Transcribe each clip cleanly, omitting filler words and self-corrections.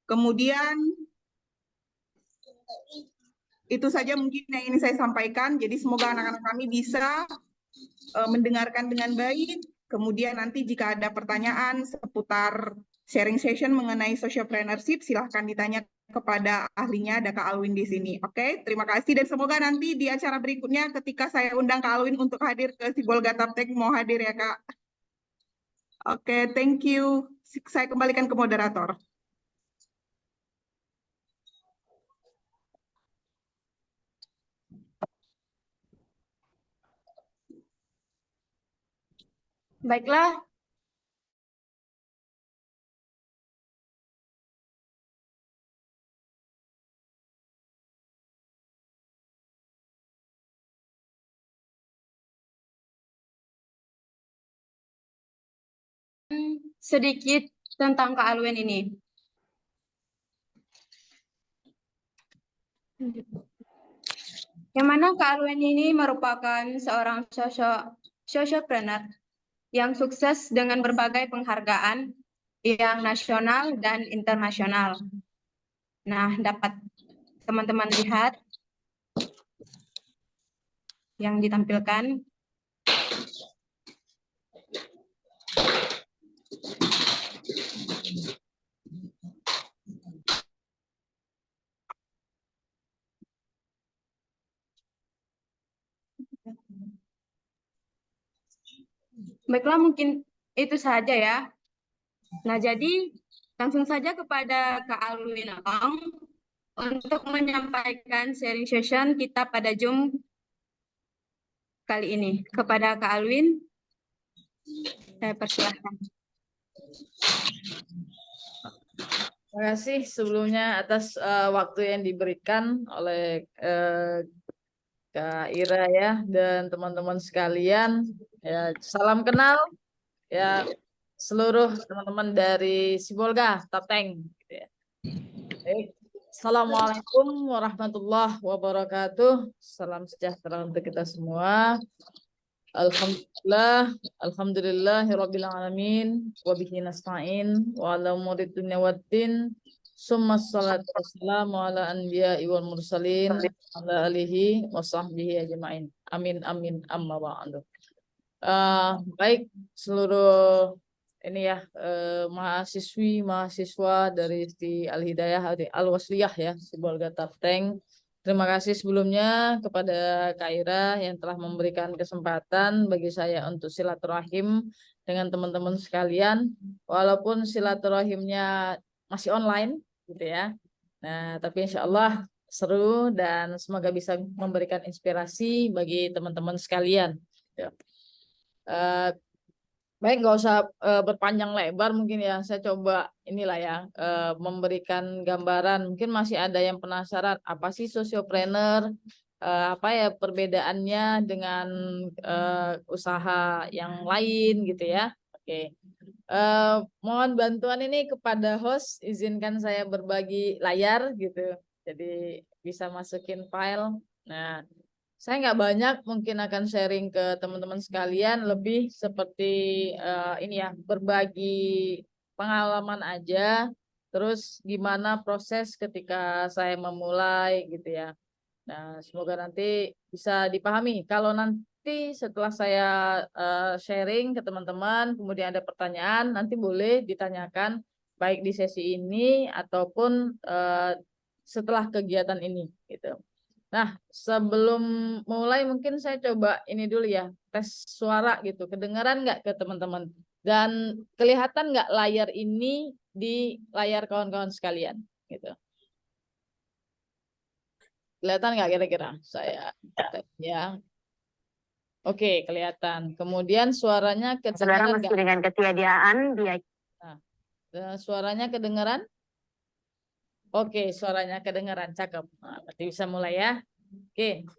Kemudian itu saja mungkin yang ingin saya sampaikan. Jadi semoga anak-anak kami bisa mendengarkan dengan baik. Kemudian nanti jika ada pertanyaan seputar sharing session mengenai socialpreneurship, silahkan ditanya kepada ahlinya, ada Kak Alwin di sini. Oke, terima kasih dan semoga nanti di acara berikutnya ketika saya undang Kak Alwin untuk hadir ke Sibolga Taptek, mau hadir ya Kak. Oke, thank you. Saya kembalikan ke moderator. Baiklah, sedikit tentang Kak Alwin ini. Yang mana Kak Alwin ini merupakan seorang socialpreneur yang sukses dengan berbagai penghargaan yang nasional dan internasional. Nah, dapat teman-teman lihat yang ditampilkan. Baiklah, mungkin itu saja ya. Nah, jadi langsung saja kepada Kak Alwin untuk menyampaikan sharing session kita pada Zoom kali ini. Kepada Kak Alwin, saya persilahkan. Terima kasih sebelumnya atas waktu yang diberikan oleh Kak Ira ya dan teman-teman sekalian. Ya, salam kenal ya seluruh teman-teman dari Sibolga Tapteng. Gitu ya. Baik. Assalamualaikum warahmatullahi wabarakatuh. Salam sejahtera untuk kita semua. Alhamdulillahirabbil alamin wa bihi nasta'in wa ala umuri dunya waddin. Summa salatu wassalamu ala anbiya'i wal mursalin ala alihi wa sahbihi ajma'in. Amin amin amma ba'du. Baik seluruh ini ya mahasiswa dari Al-Hidayah Al-Wasliyah ya Sibolga Tapteng. Terima kasih sebelumnya kepada Kak Ira yang telah memberikan kesempatan bagi saya untuk silaturahim dengan teman-teman sekalian, walaupun silaturahimnya masih online gitu ya. Nah, tapi insya Allah seru dan semoga bisa memberikan inspirasi bagi teman-teman sekalian. Baik, nggak usah berpanjang lebar mungkin ya. Saya coba inilah ya memberikan gambaran. Mungkin masih ada yang penasaran apa sih sociopreneur, apa ya perbedaannya dengan usaha yang lain gitu ya. Oke, mohon bantuan ini kepada host. Izinkan saya berbagi layar gitu. Jadi bisa masukin file. Nah, saya nggak banyak mungkin akan sharing ke teman-teman sekalian, lebih seperti ini ya, berbagi pengalaman aja, terus gimana proses ketika saya memulai gitu ya. Nah, semoga nanti bisa dipahami. Kalau nanti setelah saya sharing ke teman-teman, kemudian ada pertanyaan, nanti boleh ditanyakan baik di sesi ini ataupun setelah kegiatan ini gitu. Nah, sebelum mulai mungkin saya coba ini dulu ya, tes suara gitu. Kedengaran nggak ke teman-teman? Dan kelihatan nggak layar ini di layar kawan-kawan sekalian? Gitu. Kelihatan nggak kira-kira? Saya ya. Oke, kelihatan. Kemudian suaranya kedengaran Saudara meski dengan ketiadaan dia. Nah, suaranya kedengaran? Oke, suaranya kedengaran, cakep. Nah, berarti bisa mulai ya. Oke.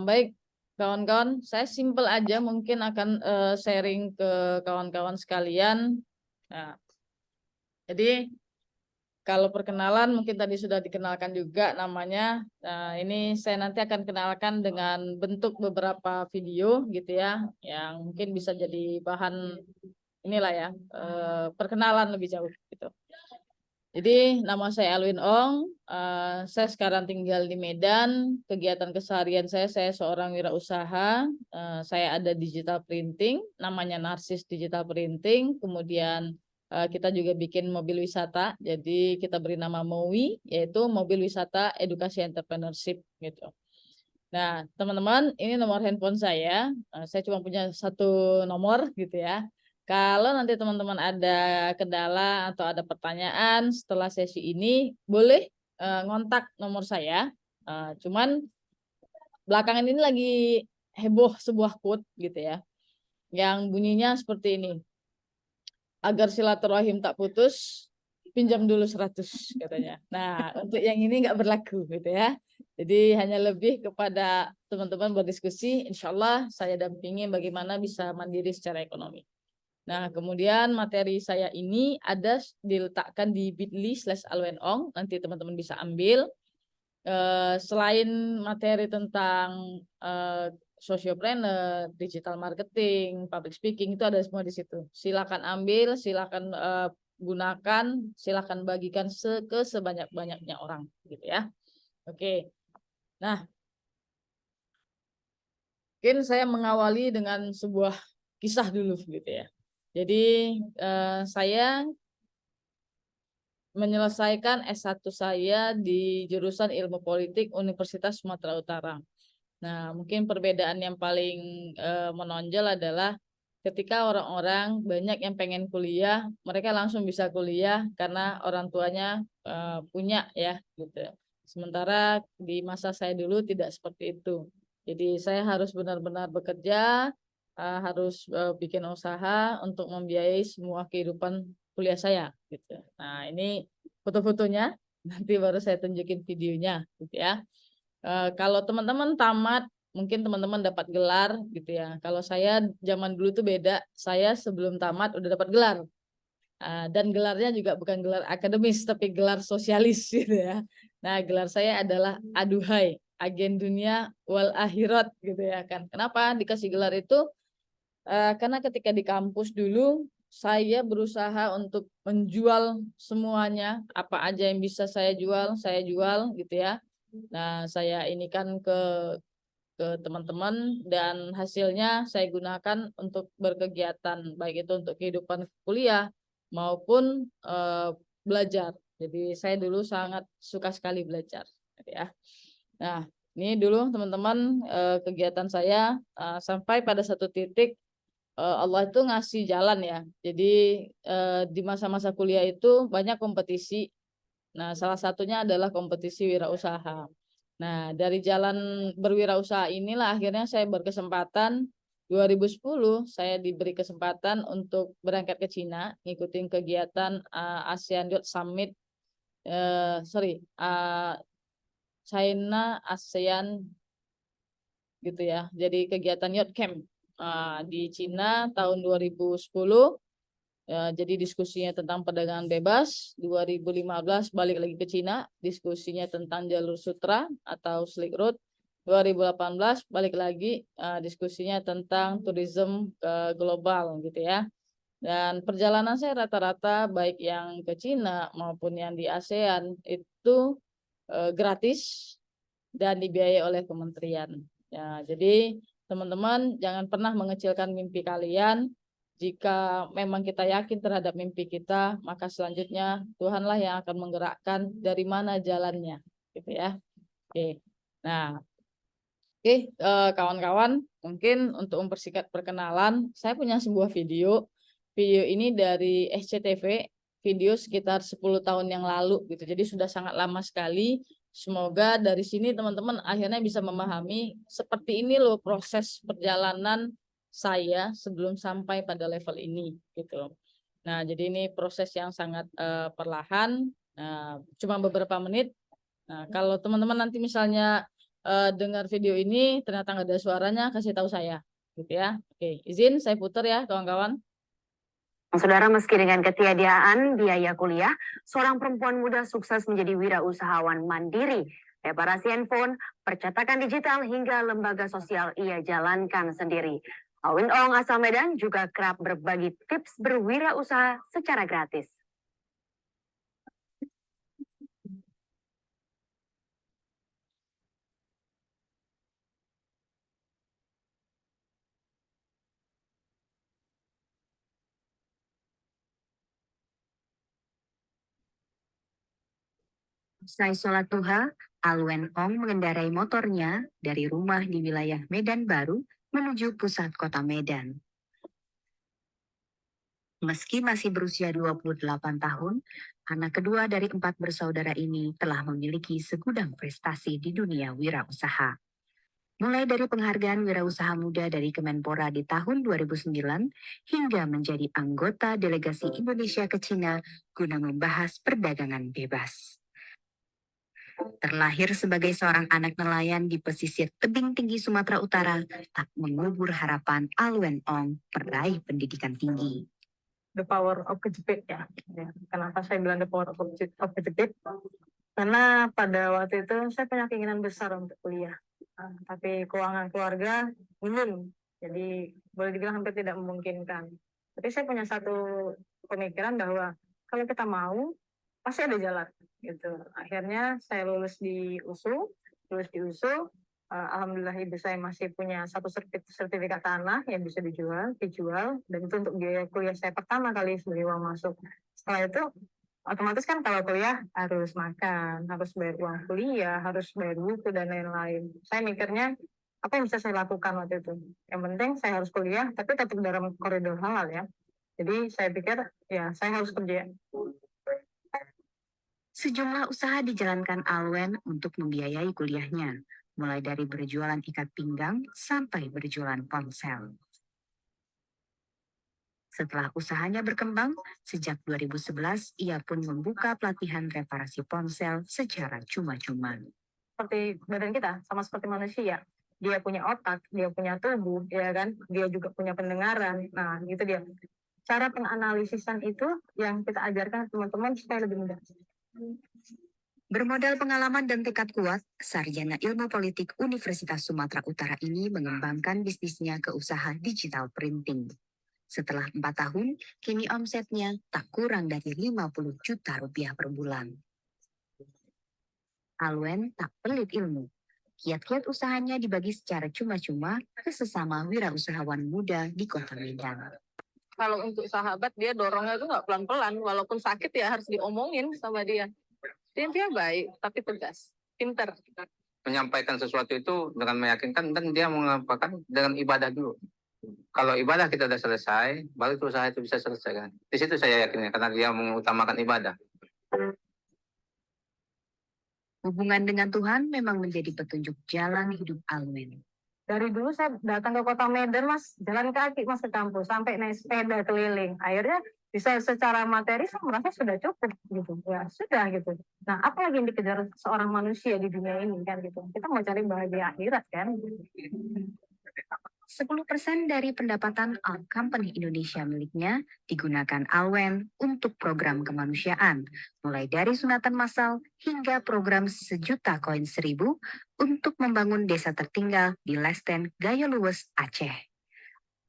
Baik, kawan-kawan, saya simple aja mungkin akan sharing ke kawan-kawan sekalian. Nah, jadi kalau perkenalan mungkin tadi sudah dikenalkan juga namanya. Nah, ini saya nanti akan kenalkan dengan bentuk beberapa video gitu ya, yang mungkin bisa jadi bahan inilah ya, perkenalan lebih jauh gitu. Jadi nama saya Alwin Ong, saya sekarang tinggal di Medan. Kegiatan keseharian saya seorang wirausaha. Saya ada digital printing, namanya Narsis Digital Printing. Kemudian kita juga bikin mobil wisata, jadi kita beri nama MOWI, yaitu Mobil Wisata Edukasi Entrepreneurship gitu. Nah, teman-teman, ini nomor handphone saya. Saya cuma punya satu nomor gitu ya. Kalau nanti teman-teman ada kendala atau ada pertanyaan setelah sesi ini, boleh ngontak nomor saya. Cuman belakangan ini lagi heboh sebuah quote gitu ya, yang bunyinya seperti ini. Agar silaturahim tak putus, pinjam dulu 100 katanya. Nah, untuk yang ini nggak berlaku gitu ya. Jadi hanya lebih kepada teman-teman berdiskusi, insya Allah saya dampingi bagaimana bisa mandiri secara ekonomi. Nah, kemudian materi saya ini ada diletakkan di bit.ly/alwenong, nanti teman-teman bisa ambil. Selain materi tentang sociopreneur, digital marketing, public speaking, itu ada semua di situ. Silakan ambil, silakan gunakan, silakan bagikan ke sebanyak-banyaknya orang, gitu ya. Oke. Nah, mungkin saya mengawali dengan sebuah kisah dulu, gitu ya. Jadi saya menyelesaikan S1 saya di jurusan Ilmu Politik Universitas Sumatera Utara. Nah, mungkin perbedaan yang paling menonjol adalah ketika orang-orang banyak yang pengen kuliah, mereka langsung bisa kuliah karena orang tuanya punya ya, gitu. Sementara di masa saya dulu tidak seperti itu. Jadi saya harus benar-benar bekerja, harus bikin usaha untuk membiayai semua kehidupan kuliah saya gitu. Nah, ini foto-fotonya, nanti baru saya tunjukin videonya gitu ya. Kalau teman-teman tamat, mungkin teman-teman dapat gelar gitu ya. Kalau saya zaman dulu tuh beda, saya sebelum tamat udah dapat gelar. Dan gelarnya juga bukan gelar akademis, tapi gelar sosialis gitu ya. Nah, gelar saya adalah aduhai, agen dunia wal akhirat gitu ya kan. Kenapa dikasih gelar itu? Karena ketika di kampus dulu saya berusaha untuk menjual semuanya, apa aja yang bisa saya jual gitu ya. Nah, saya ini kan ke teman-teman dan hasilnya saya gunakan untuk berkegiatan, baik itu untuk kehidupan kuliah maupun belajar. Jadi saya dulu sangat suka sekali belajar gitu ya. Nah, ini dulu teman-teman kegiatan saya sampai pada satu titik Allah itu ngasih jalan ya. Jadi di masa-masa kuliah itu banyak kompetisi. Nah, salah satunya adalah kompetisi wirausaha. Nah, dari jalan berwirausaha inilah akhirnya saya berkesempatan 2010 saya diberi kesempatan untuk berangkat ke Cina, ngikutin kegiatan ASEAN Youth Summit, China ASEAN gitu ya. Jadi kegiatan Youth Camp di Cina tahun 2010. Jadi diskusinya tentang perdagangan bebas. 2015 balik lagi ke Cina, diskusinya tentang jalur sutra atau Silk Road. 2018 balik lagi diskusinya tentang tourism global gitu ya. Dan perjalanan saya rata-rata baik yang ke Cina maupun yang di ASEAN itu gratis dan dibiayai oleh kementerian. Ya, jadi teman-teman jangan pernah mengecilkan mimpi kalian. Jika memang kita yakin terhadap mimpi kita, maka selanjutnya Tuhanlah yang akan menggerakkan dari mana jalannya, gitu ya. Oke. Nah, kawan-kawan, mungkin untuk mempersingkat perkenalan, saya punya sebuah video. Video ini dari SCTV, video sekitar 10 tahun yang lalu gitu. Jadi sudah sangat lama sekali. Semoga dari sini teman-teman akhirnya bisa memahami seperti ini loh proses perjalanan saya sebelum sampai pada level ini gitu. Nah, jadi ini proses yang sangat perlahan, cuma beberapa menit. Nah, kalau teman-teman nanti misalnya dengar video ini ternyata nggak ada suaranya, kasih tahu saya gitu ya. Oke, izin saya putar ya kawan-kawan. Saudara, meski dengan ketiadaan biaya kuliah, seorang perempuan muda sukses menjadi wirausahawan mandiri. Reparasi handphone, percetakan digital hingga lembaga sosial ia jalankan sendiri. Alwin Ong asal Medan juga kerap berbagi tips berwirausaha secara gratis. Usai sholat duha, Alwen Ong mengendarai motornya dari rumah di wilayah Medan Baru menuju pusat kota Medan. Meski masih berusia 28 tahun, anak kedua dari 4 bersaudara ini telah memiliki segudang prestasi di dunia wirausaha. Mulai dari penghargaan wirausaha muda dari Kemenpora di tahun 2009 hingga menjadi anggota delegasi Indonesia ke Cina guna membahas perdagangan bebas. Terlahir sebagai seorang anak nelayan di pesisir tebing tinggi Sumatera Utara, tak mengubur harapan Alwen Ong meraih pendidikan tinggi. The power of kejepit ya. Kenapa saya bilang the power of kejepit? Karena pada waktu itu saya punya keinginan besar untuk kuliah. Tapi keuangan keluarga minim. Jadi boleh dibilang hampir tidak memungkinkan. Tapi saya punya satu pemikiran bahwa kalau kita mau, pasti ada jalan. Gitu. Akhirnya saya lulus di USU. Alhamdulillah ibu saya masih punya satu sertifikat tanah yang bisa dijual, dan itu untuk biaya kuliah saya pertama kali sebagai uang masuk. Setelah itu otomatis kan kalau kuliah harus makan, harus bayar uang kuliah, harus bayar buku dan lain-lain. Saya mikirnya apa yang bisa saya lakukan waktu itu? Yang penting saya harus kuliah, tapi tetap dalam koridor halal ya. Jadi saya pikir ya saya harus kerja. Sejumlah usaha dijalankan Alwen untuk membiayai kuliahnya, mulai dari berjualan ikat pinggang sampai berjualan ponsel. Setelah usahanya berkembang, sejak 2011 ia pun membuka pelatihan reparasi ponsel secara cuma-cuma. Seperti badan kita, sama seperti manusia. Dia punya otak, dia punya tubuh, ya kan? Dia juga punya pendengaran. Nah, gitu dia. Cara penganalisisan itu yang kita ajarkan teman-teman supaya lebih mudah. Bermodal pengalaman dan tekad kuat, sarjana ilmu politik Universitas Sumatera Utara ini mengembangkan bisnisnya ke usaha digital printing. Setelah 4 tahun, kini omsetnya tak kurang dari 50 juta rupiah per bulan. Alwen tak pelit ilmu. Kiat-kiat usahanya dibagi secara cuma-cuma ke sesama wirausahawan muda di Kota Medan. Kalau untuk sahabat, dia dorongnya itu nggak pelan-pelan. Walaupun sakit ya harus diomongin sama dia. Dia baik, tapi tegas. Pinter. Menyampaikan sesuatu itu dengan meyakinkan dan dia mengapakan dengan ibadah dulu. Kalau ibadah kita sudah selesai, baru itu usaha itu bisa selesai kan. Di situ saya yakinnya karena dia mengutamakan ibadah. Hubungan dengan Tuhan memang menjadi petunjuk jalan hidup Alwen. Dari dulu saya datang ke Kota Medan, Mas, jalan kaki Mas ke kampus, sampai naik sepeda keliling. Akhirnya bisa secara materi saya merasa sudah cukup gitu. Ya, sudah gitu. Nah, apa lagi yang dikejar seorang manusia di dunia ini kan gitu. Kita mau cari bahagia akhirat kan. 10% dari pendapatan All Company Indonesia miliknya digunakan Alwen untuk program kemanusiaan, mulai dari sunatan massal hingga program 1.000.000 koin 1.000 untuk membangun desa tertinggal di Lesten, Gayoluwes, Aceh.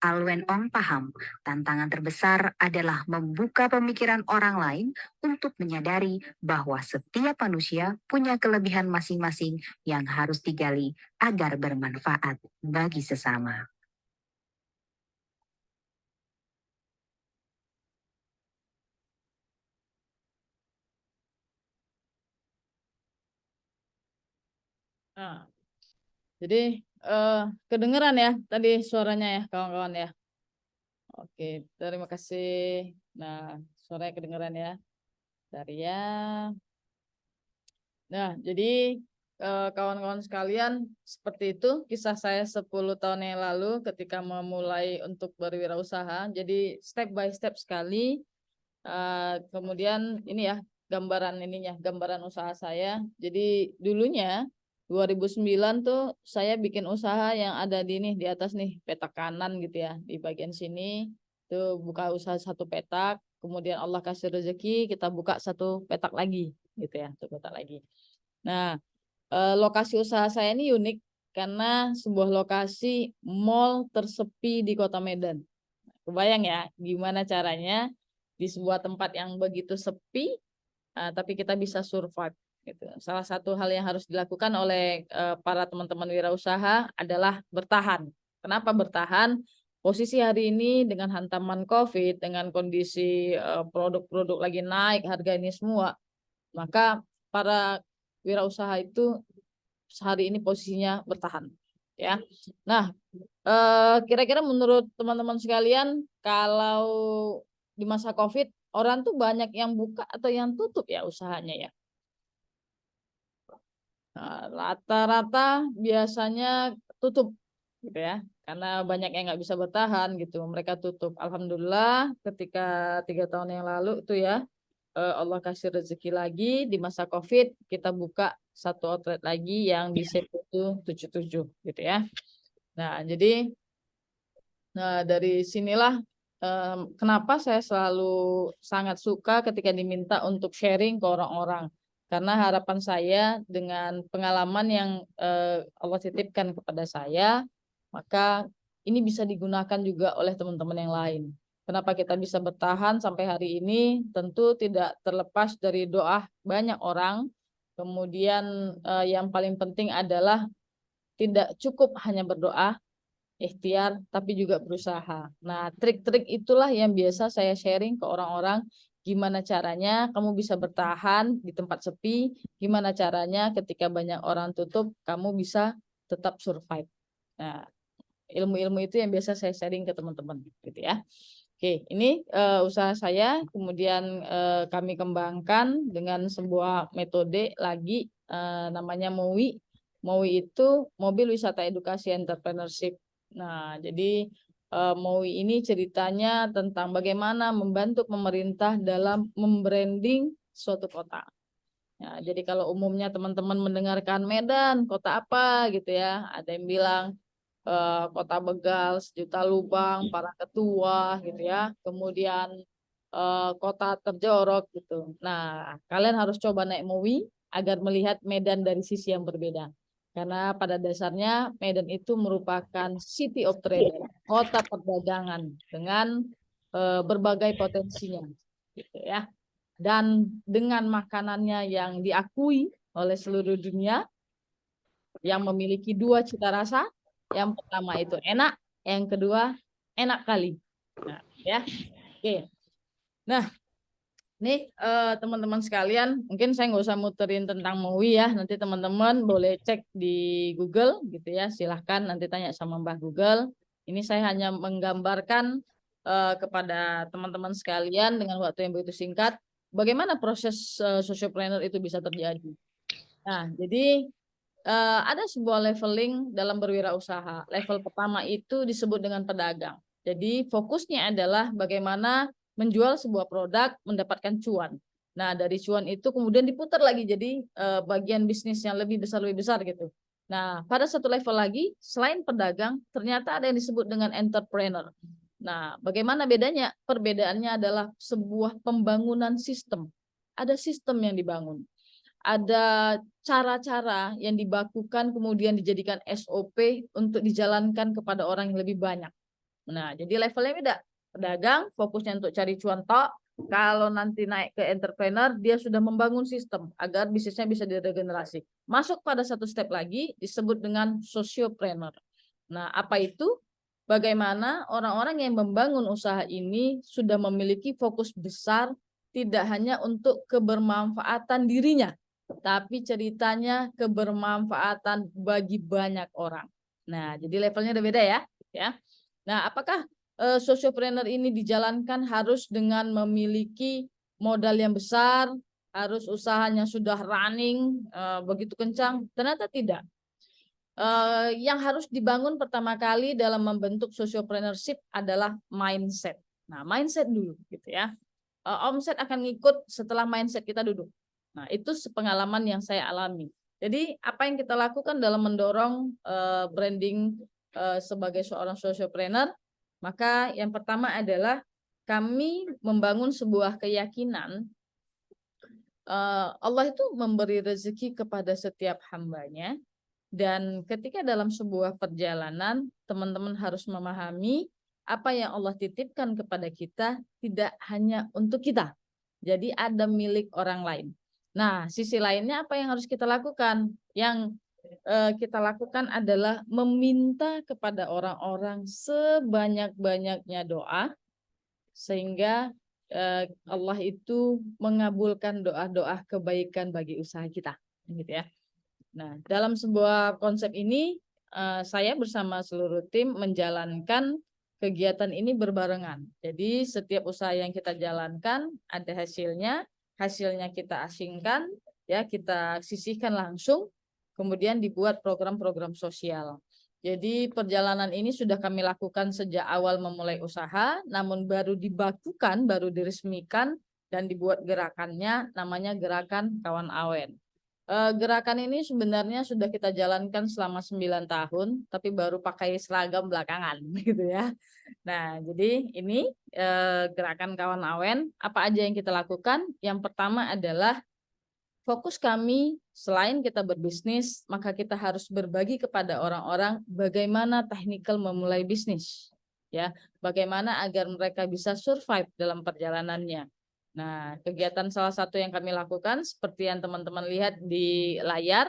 Alwen Ong paham, tantangan terbesar adalah membuka pemikiran orang lain untuk menyadari bahwa setiap manusia punya kelebihan masing-masing yang harus digali agar bermanfaat bagi sesama. Nah, jadi kedengeran ya tadi suaranya ya kawan-kawan ya. Oke, terima kasih. Nah, suaranya kedengeran ya. Dari ya. Nah, jadi kawan-kawan sekalian, seperti itu kisah saya 10 tahun yang lalu ketika memulai untuk berwirausaha. Jadi step by step sekali. Kemudian ini ya gambaran ininya, gambaran usaha saya. Jadi dulunya 2009 tuh saya bikin usaha yang ada di nih di atas nih petak kanan gitu ya, di bagian sini tuh buka usaha satu petak, kemudian Allah kasih rezeki kita buka satu petak lagi gitu ya, satu petak lagi. Nah, lokasi usaha saya ini unik karena sebuah lokasi mall tersepi di Kota Medan. Kebayang ya, gimana caranya di sebuah tempat yang begitu sepi, tapi kita bisa survive. Gitu. Salah satu hal yang harus dilakukan oleh para teman-teman wirausaha adalah bertahan. Kenapa bertahan? Posisi hari ini dengan hantaman COVID, dengan kondisi produk-produk lagi naik, harga ini semua, maka para wirausaha itu hari ini posisinya bertahan. Ya, nah kira-kira menurut teman-teman sekalian, kalau di masa COVID, orang tuh banyak yang buka atau yang tutup ya usahanya ya? Nah, rata-rata biasanya tutup gitu ya, karena banyak yang nggak bisa bertahan gitu, mereka tutup. Alhamdulillah ketika 3 tahun yang lalu tuh ya, Allah kasih rezeki lagi di masa COVID, kita buka satu outlet lagi yang di Seputu 77 gitu ya. Nah jadi dari sinilah kenapa saya selalu sangat suka ketika diminta untuk sharing ke orang-orang. Karena harapan saya dengan pengalaman yang Allah titipkan kepada saya, maka ini bisa digunakan juga oleh teman-teman yang lain. Kenapa kita bisa bertahan sampai hari ini? Tentu tidak terlepas dari doa banyak orang. Kemudian yang paling penting adalah tidak cukup hanya berdoa, ikhtiar, tapi juga berusaha. Nah, trik-trik itulah yang biasa saya sharing ke orang-orang. Gimana caranya kamu bisa bertahan di tempat sepi, gimana caranya ketika banyak orang tutup, kamu bisa tetap survive. Nah, ilmu-ilmu itu yang biasa saya sharing ke teman-teman, gitu ya. Oke, ini usaha saya, kemudian kami kembangkan dengan sebuah metode lagi, namanya MOWI. MOWI itu Mobil Wisata Edukasi Entrepreneurship. Nah, jadi MOWI ini ceritanya tentang bagaimana membantu pemerintah dalam membranding suatu kota. Ya, jadi kalau umumnya teman-teman mendengarkan Medan, kota apa gitu ya, ada yang bilang kota begal, sejuta lubang, para ketua gitu ya, kemudian kota terjorok gitu. Nah, kalian harus coba naik MOWI agar melihat Medan dari sisi yang berbeda. Karena pada dasarnya Medan itu merupakan city of trade, kota perdagangan dengan berbagai potensinya, gitu ya. Dan dengan makanannya yang diakui oleh seluruh dunia, yang memiliki 2 cita rasa. Yang pertama itu enak, yang kedua enak kali. Nah, ya, oke. Nah, nih teman-teman sekalian, mungkin saya nggak usah muterin tentang MOWI ya. Nanti teman-teman boleh cek di Google gitu ya. Silahkan nanti tanya sama Mbah Google. Ini saya hanya menggambarkan kepada teman-teman sekalian dengan waktu yang begitu singkat, bagaimana proses sociopreneur itu bisa terjadi. Nah, jadi ada sebuah leveling dalam berwirausaha. Level pertama itu disebut dengan pedagang. Jadi fokusnya adalah bagaimana menjual sebuah produk, mendapatkan cuan. Nah, dari cuan itu kemudian diputar lagi jadi bagian bisnis yang lebih besar gitu. Nah, pada satu level lagi, selain pedagang, ternyata ada yang disebut dengan entrepreneur. Nah, bagaimana bedanya? Perbedaannya adalah sebuah pembangunan sistem. Ada sistem yang dibangun. Ada cara-cara yang dibakukan kemudian dijadikan SOP untuk dijalankan kepada orang yang lebih banyak. Nah, jadi levelnya beda. Pedagang fokusnya untuk cari cuan tok. Kalau nanti naik ke entrepreneur, dia sudah membangun sistem agar bisnisnya bisa diregenerasi. Masuk pada satu step lagi disebut dengan sociopreneur. Nah, apa itu? Bagaimana orang-orang yang membangun usaha ini sudah memiliki fokus besar tidak hanya untuk kebermanfaatan dirinya, tapi ceritanya kebermanfaatan bagi banyak orang. Nah, jadi levelnya udah beda ya. Nah, apakah sociopreneur ini dijalankan harus dengan memiliki modal yang besar, harus usahanya sudah running begitu kencang? Ternyata tidak. Yang harus dibangun pertama kali dalam membentuk sociopreneurship adalah mindset. Nah, mindset dulu gitu ya. Omset akan ngikut setelah mindset kita duduk. Nah, itu pengalaman yang saya alami. Jadi, apa yang kita lakukan dalam mendorong branding sebagai seorang sociopreneur, maka yang pertama adalah kami membangun sebuah keyakinan Allah itu memberi rezeki kepada setiap hambanya, Dan ketika dalam sebuah perjalanan, teman-teman harus memahami apa yang Allah titipkan kepada kita tidak hanya untuk kita. Jadi ada milik orang lain. Nah, sisi lainnya apa yang harus kita lakukan? Yang kita lakukan adalah meminta kepada orang-orang sebanyak-banyaknya doa, sehingga Allah itu mengabulkan doa-doa kebaikan bagi usaha kita, gitu ya. Nah, dalam sebuah konsep ini, saya bersama seluruh tim menjalankan kegiatan ini berbarengan. Jadi setiap usaha yang kita jalankan ada hasilnya kita asingkan, ya kita sisihkan langsung, kemudian dibuat program-program sosial. Jadi perjalanan ini sudah kami lakukan sejak awal memulai usaha, namun baru dibakukan, baru diresmikan dan dibuat gerakannya, namanya Gerakan Kawan Awen. Gerakan ini sebenarnya sudah kita jalankan selama 9 tahun, tapi baru pakai seragam belakangan, gitu ya. Nah, jadi ini Gerakan Kawan Awen, apa aja yang kita lakukan? Yang pertama adalah fokus kami, selain kita berbisnis, maka kita harus berbagi kepada orang-orang bagaimana teknikal memulai bisnis, ya, bagaimana agar mereka bisa survive dalam perjalanannya. Nah, kegiatan salah satu yang kami lakukan seperti yang teman-teman lihat di layar,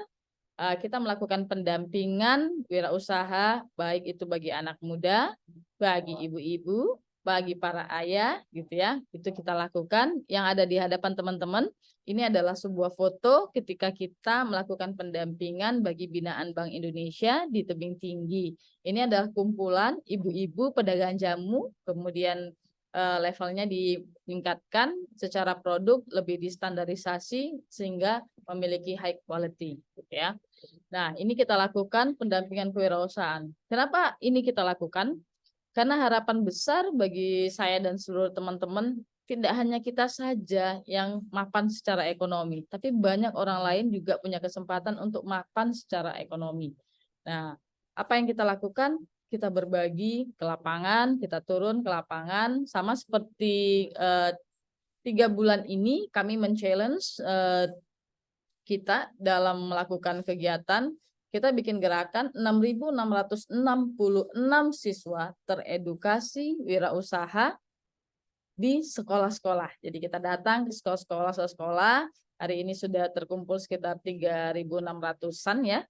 kita melakukan pendampingan wirausaha, baik itu bagi anak muda, bagi ibu-ibu, bagi para ayah, gitu ya. Itu kita lakukan. Yang ada di hadapan teman-teman ini adalah sebuah foto ketika kita melakukan pendampingan bagi binaan Bank Indonesia di Tebing Tinggi. Ini adalah kumpulan ibu-ibu pedagang jamu, kemudian levelnya ditingkatkan secara produk, lebih distandarisasi sehingga memiliki high quality, gitu ya. Nah, ini kita lakukan pendampingan kewirausahaan. Kenapa ini kita lakukan? Karena harapan besar bagi saya dan seluruh teman-teman, tidak hanya kita saja yang mapan secara ekonomi, tapi banyak orang lain juga punya kesempatan untuk mapan secara ekonomi. Nah, apa yang kita lakukan? Kita berbagi ke lapangan, kita turun ke lapangan, sama seperti 3 bulan ini kami men-challenge kita dalam melakukan kegiatan. Kita bikin gerakan 6.666 siswa teredukasi wirausaha di sekolah-sekolah. Jadi kita datang ke sekolah-sekolah. Hari ini sudah terkumpul sekitar 3.600-an ya.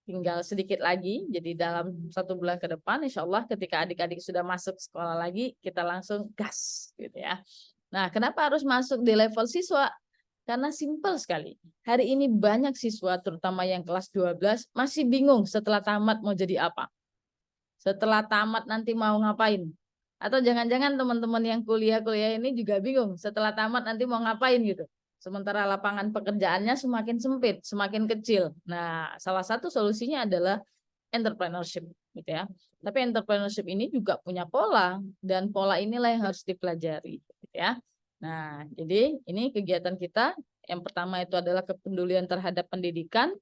Tinggal sedikit lagi. Jadi dalam 1 bulan ke depan, insya Allah ketika adik-adik sudah masuk sekolah lagi, kita langsung gas, gitu ya. Nah, kenapa harus masuk di level siswa? Karena simpel sekali. Hari ini banyak siswa, terutama yang kelas 12, masih bingung setelah tamat mau jadi apa. Setelah tamat nanti mau ngapain. Atau jangan-jangan teman-teman yang kuliah-kuliah ini juga bingung setelah tamat nanti mau ngapain gitu. Sementara lapangan pekerjaannya semakin sempit, semakin kecil. Nah, salah satu solusinya adalah entrepreneurship, gitu ya. Tapi entrepreneurship ini juga punya pola, dan pola inilah yang harus dipelajari, gitu ya. Nah, jadi ini kegiatan kita. Yang pertama itu adalah kepedulian terhadap pendidikan.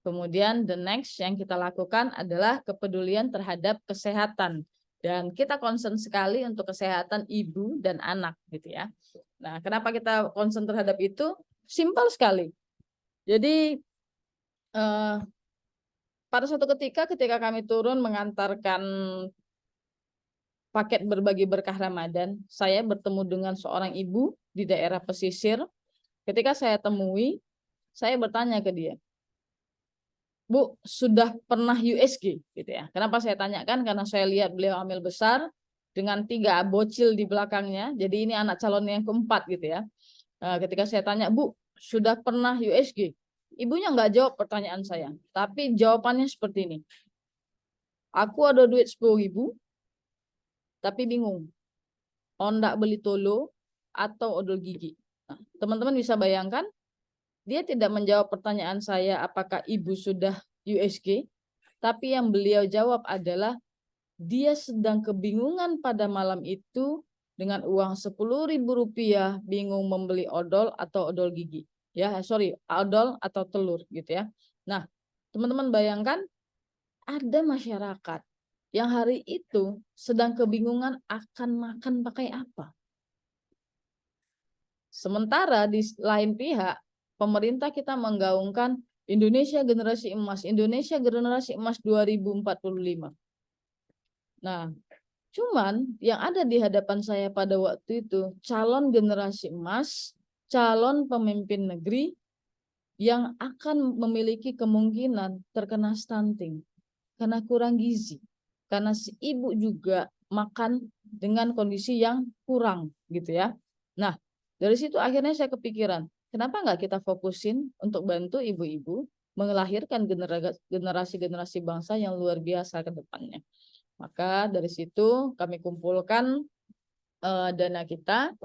Kemudian the next yang kita lakukan adalah kepedulian terhadap kesehatan. Dan kita concern sekali untuk kesehatan ibu dan anak, gitu ya. Nah, kenapa kita concern terhadap itu? Simpel sekali. Jadi pada suatu ketika kami turun mengantarkan paket berbagi berkah Ramadan, saya bertemu dengan seorang ibu di daerah pesisir. Ketika saya temui, saya bertanya ke dia, Bu, sudah pernah USG? Gitu ya. Kenapa saya tanyakan? Karena saya lihat beliau hamil besar dengan 3 bocil di belakangnya. Jadi ini anak calon yang keempat, gitu ya. Ketika saya tanya, Bu, sudah pernah USG? Ibunya nggak jawab pertanyaan saya, tapi jawabannya seperti ini. Aku ada duit 10.000, tapi bingung. Ondak beli tolo atau odol gigi. Nah, teman-teman bisa bayangkan, dia tidak menjawab pertanyaan saya apakah ibu sudah USG, tapi yang beliau jawab adalah dia sedang kebingungan pada malam itu dengan uang Rp10.000 bingung membeli odol atau odol gigi. Ya, odol atau telur, gitu ya. Nah, teman-teman bayangkan ada masyarakat yang hari itu sedang kebingungan akan makan pakai apa. Sementara di lain pihak, pemerintah kita menggaungkan Indonesia generasi emas, Indonesia generasi emas 2045. Nah, cuman yang ada di hadapan saya pada waktu itu calon generasi emas, calon pemimpin negeri yang akan memiliki kemungkinan terkena stunting karena kurang gizi. Karena si ibu juga makan dengan kondisi yang kurang gitu ya. Nah, dari situ akhirnya saya kepikiran, kenapa nggak kita fokusin untuk bantu ibu-ibu melahirkan generasi-generasi bangsa yang luar biasa ke depannya. Maka dari situ kami kumpulkan dana kita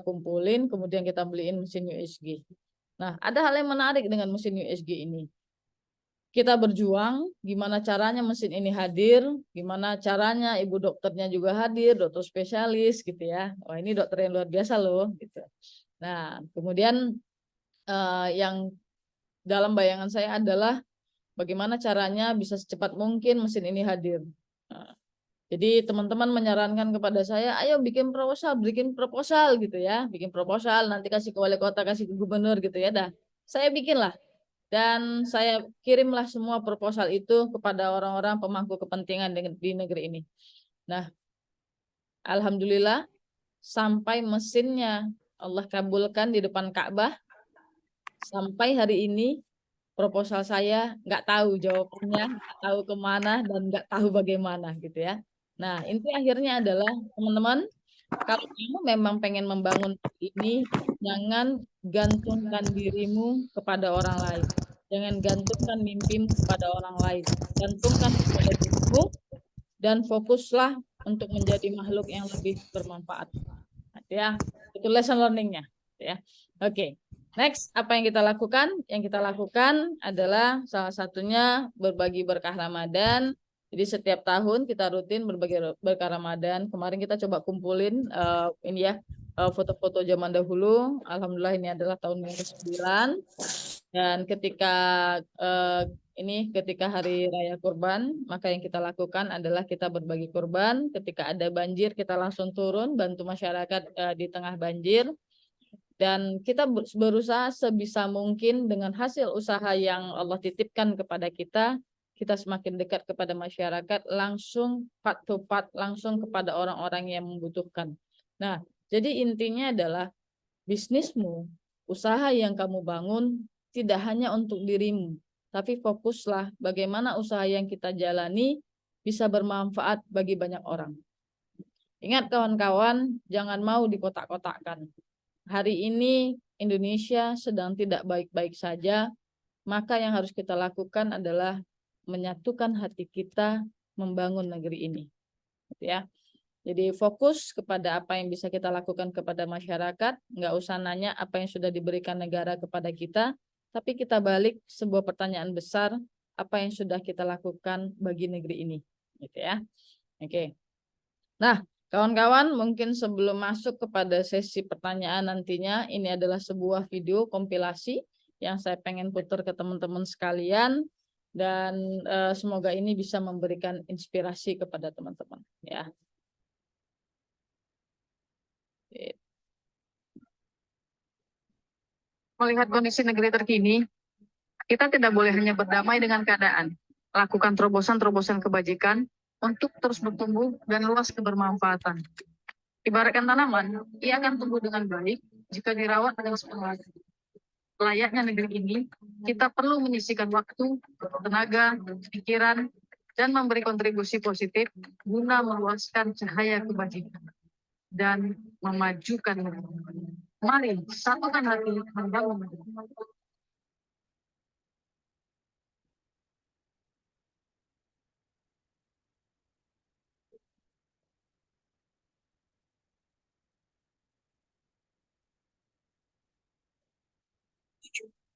kumpulin, kemudian kita beliin mesin USG. Nah, ada hal yang menarik dengan mesin USG ini. Kita berjuang, gimana caranya mesin ini hadir, gimana caranya ibu dokternya juga hadir, dokter spesialis gitu ya. Wah, ini dokter yang luar biasa loh gitu. Nah, kemudian yang dalam bayangan saya adalah bagaimana caranya bisa secepat mungkin mesin ini hadir. Nah, jadi teman-teman menyarankan kepada saya, ayo bikin proposal gitu ya, bikin proposal, nanti kasih ke wali kota, kasih ke gubernur gitu ya. Dah, saya bikinlah. Dan saya kirimlah semua proposal itu kepada orang-orang pemangku kepentingan di negeri ini. Nah, alhamdulillah sampai mesinnya Allah kabulkan di depan Ka'bah. Sampai hari ini proposal saya nggak tahu jawabannya, nggak tahu kemana dan nggak tahu bagaimana gitu ya. Nah, inti akhirnya adalah teman-teman, kalau kamu memang pengen membangun ini, jangan gantungkan dirimu kepada orang lain. Jangan gantungkan mimpimu kepada orang lain. Gantungkan kepada dirimu dan fokuslah untuk menjadi makhluk yang lebih bermanfaat. Ya, itu lesson learning-nya. Ya, oke. Next, apa yang kita lakukan? Yang kita lakukan adalah salah satunya berbagi berkah Ramadan. Jadi setiap tahun kita rutin berbagi berkah Ramadan. Kemarin kita coba kumpulin ini ya foto-foto zaman dahulu. Alhamdulillah ini adalah tahun ke-9. Dan ketika hari raya kurban, maka yang kita lakukan adalah kita berbagi kurban. Ketika ada banjir, kita langsung turun bantu masyarakat di tengah banjir. Dan kita berusaha sebisa mungkin dengan hasil usaha yang Allah titipkan kepada kita semakin dekat kepada masyarakat, langsung part to part, langsung kepada orang-orang yang membutuhkan. Nah, jadi intinya adalah bisnismu, usaha yang kamu bangun tidak hanya untuk dirimu, tapi fokuslah bagaimana usaha yang kita jalani bisa bermanfaat bagi banyak orang. Ingat kawan-kawan, jangan mau dikotak-kotakkan. Hari ini Indonesia sedang tidak baik-baik saja, maka yang harus kita lakukan adalah menyatukan hati kita membangun negeri ini. Ya. Jadi fokus kepada apa yang bisa kita lakukan kepada masyarakat, nggak usah nanya apa yang sudah diberikan negara kepada kita, tapi kita balik sebuah pertanyaan besar, apa yang sudah kita lakukan bagi negeri ini, gitu ya. Oke. Nah, kawan-kawan, mungkin sebelum masuk kepada sesi pertanyaan nantinya, ini adalah sebuah video kompilasi yang saya pengen putar ke teman-teman sekalian, dan semoga ini bisa memberikan inspirasi kepada teman-teman, ya. Melihat kondisi negeri terkini, kita tidak boleh hanya berdamai dengan keadaan. Lakukan terobosan-terobosan kebajikan untuk terus bertumbuh dan luas kebermanfaatan. Ibaratkan tanaman, ia akan tumbuh dengan baik jika dirawat dengan sepenuhnya. Layaknya negeri ini, kita perlu menyisihkan waktu, tenaga, pikiran, dan memberi kontribusi positif guna meluaskan cahaya kebajikan dan memajukan negeri. Mari satukan hati membangun negeri.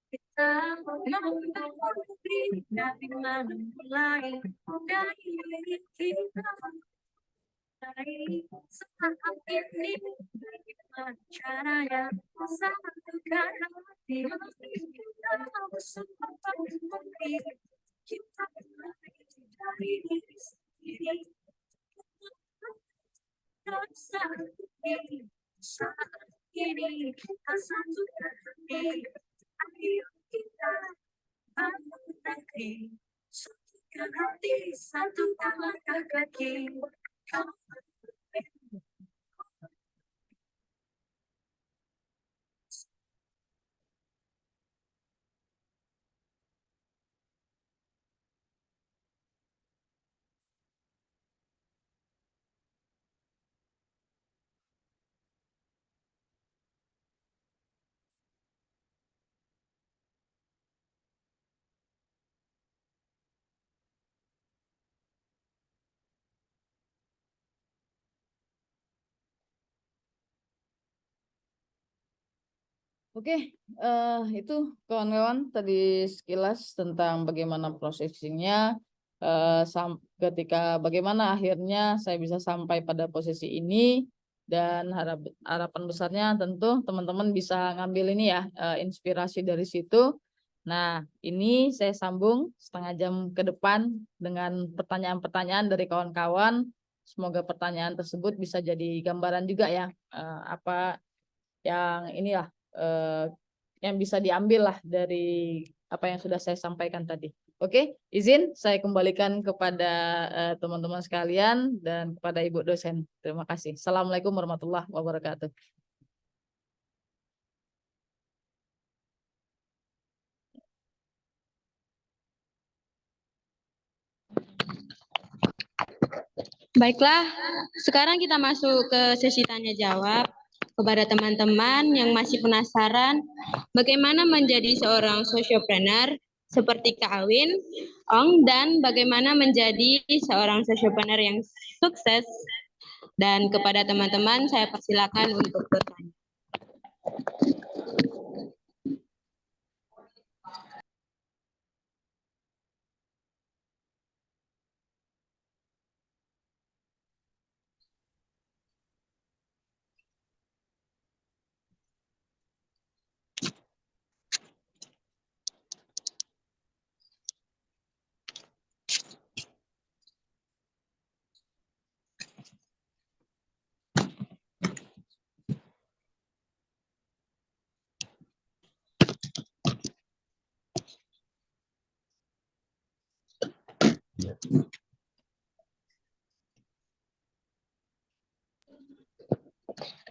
Kita membangun negeri dari mana mulai, dari kita dari saat ini, bagaimana caranya satukan hati kita bersama negeri. Kita mulai dari diri sendiri, dan saat ini kita satukan hati. Ayo kita diri. Satukan hati, satukan langkah kaki. Kau Oke, itu kawan-kawan tadi sekilas tentang bagaimana processingnya, ketika bagaimana akhirnya saya bisa sampai pada posisi ini, dan harapan besarnya tentu teman-teman bisa ngambil ini ya, inspirasi dari situ. Nah, ini saya sambung setengah jam ke depan dengan pertanyaan-pertanyaan dari kawan-kawan. Semoga pertanyaan tersebut bisa jadi gambaran juga ya, apa yang inilah yang bisa diambil lah dari apa yang sudah saya sampaikan tadi. Oke, izin saya kembalikan kepada teman-teman sekalian dan kepada Ibu dosen. Terima kasih. Assalamualaikum warahmatullahi wabarakatuh. Baiklah, sekarang kita masuk ke sesi tanya jawab. Kepada teman-teman yang masih penasaran bagaimana menjadi seorang sociopreneur seperti Kak Awin, Ong, dan bagaimana menjadi seorang sociopreneur yang sukses. Dan kepada teman-teman saya persilakan untuk bertanya.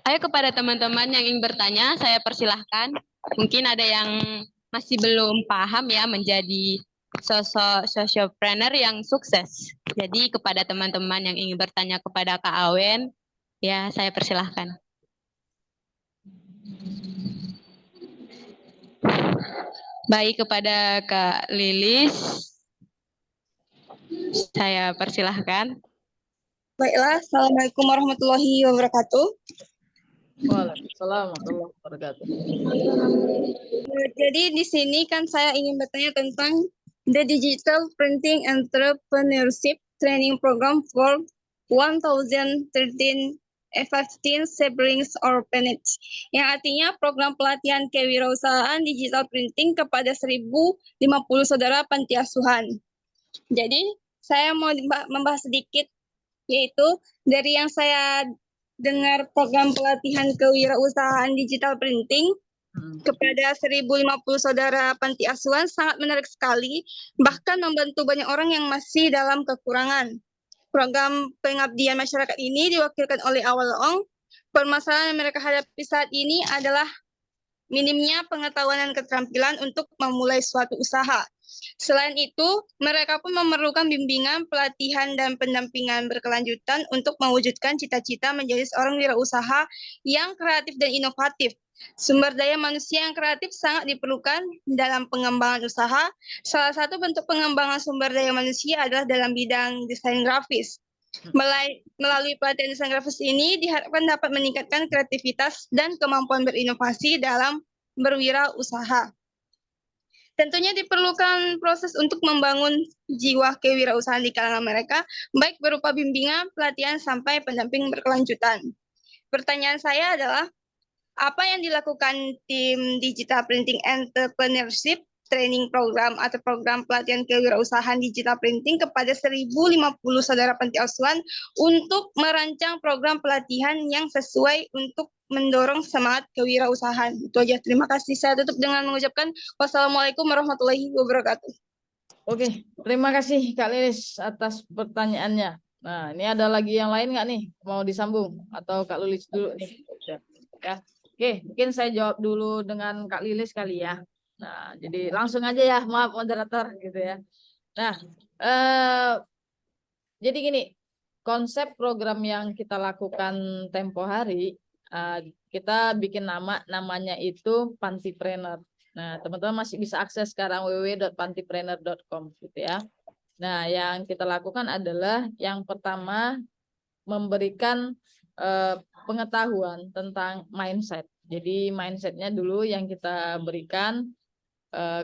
Ayo kepada teman-teman yang ingin bertanya, saya persilahkan. Mungkin ada yang masih belum paham ya menjadi sosok sociopreneur yang sukses. Jadi kepada teman-teman yang ingin bertanya kepada Kak Awen, ya saya persilahkan. Baik, kepada Kak Lilis, saya persilahkan. Baiklah, Assalamualaikum warahmatullahi wabarakatuh. Waalaikumsalam warahmatullahi wabarakatuh. Jadi di sini kan saya ingin bertanya tentang the Digital Printing Entrepreneurship Training Program for 1013 15 Siblings Orphanage, yang artinya program pelatihan kewirausahaan digital printing kepada 1050 saudara panti asuhan. Jadi saya mau membahas sedikit, yaitu dari yang saya dengar program pelatihan kewirausahaan digital printing kepada 1050 saudara panti asuhan sangat menarik sekali, bahkan membantu banyak orang yang masih dalam kekurangan. Program pengabdian masyarakat ini diwakilkan oleh Awal Ong. Permasalahan yang mereka hadapi saat ini adalah minimnya pengetahuan dan keterampilan untuk memulai suatu usaha. Selain itu, mereka pun memerlukan bimbingan, pelatihan, dan pendampingan berkelanjutan untuk mewujudkan cita-cita menjadi seorang wirausaha yang kreatif dan inovatif. Sumber daya manusia yang kreatif sangat diperlukan dalam pengembangan usaha. Salah satu bentuk pengembangan sumber daya manusia adalah dalam bidang desain grafis. Melalui pelatihan desain grafis ini diharapkan dapat meningkatkan kreativitas dan kemampuan berinovasi dalam berwirausaha. Tentunya diperlukan proses untuk membangun jiwa kewirausahaan di kalangan mereka, baik berupa bimbingan, pelatihan, sampai pendamping berkelanjutan. Pertanyaan saya adalah, apa yang dilakukan tim Digital Printing Entrepreneurship Training Program atau program pelatihan kewirausahaan digital printing kepada 1050 saudara panti asuhan untuk merancang program pelatihan yang sesuai untuk mendorong semangat kewirausahaan? Itu aja. Terima kasih. Saya tutup dengan mengucapkan wassalamualaikum warahmatullahi wabarakatuh. Oke, terima kasih Kak Lilis atas pertanyaannya. Nah, ini ada lagi yang lain nggak nih? Mau disambung? Atau Kak Lilis dulu nih? Ya. Oke, mungkin saya jawab dulu dengan Kak Lilis kali ya. Nah, jadi langsung aja ya, maaf moderator gitu ya. Nah, jadi gini, konsep program yang kita lakukan tempo hari, kita bikin namanya itu Pantipreneur. Nah, teman-teman masih bisa akses sekarang www.pantipreneur.com gitu ya. Nah, yang kita lakukan adalah yang pertama memberikan pengetahuan tentang mindset. Jadi mindsetnya dulu yang kita berikan,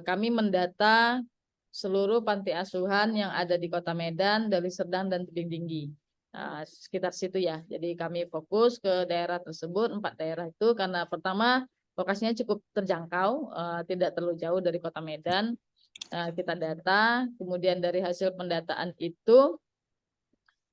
kami mendata seluruh panti asuhan yang ada di Kota Medan, Deli Serdang, dan Tebing Tinggi. Nah, sekitar situ ya. Jadi kami fokus ke daerah tersebut, 4 daerah itu, karena pertama lokasinya cukup terjangkau, tidak terlalu jauh dari Kota Medan. Kita data, kemudian dari hasil pendataan itu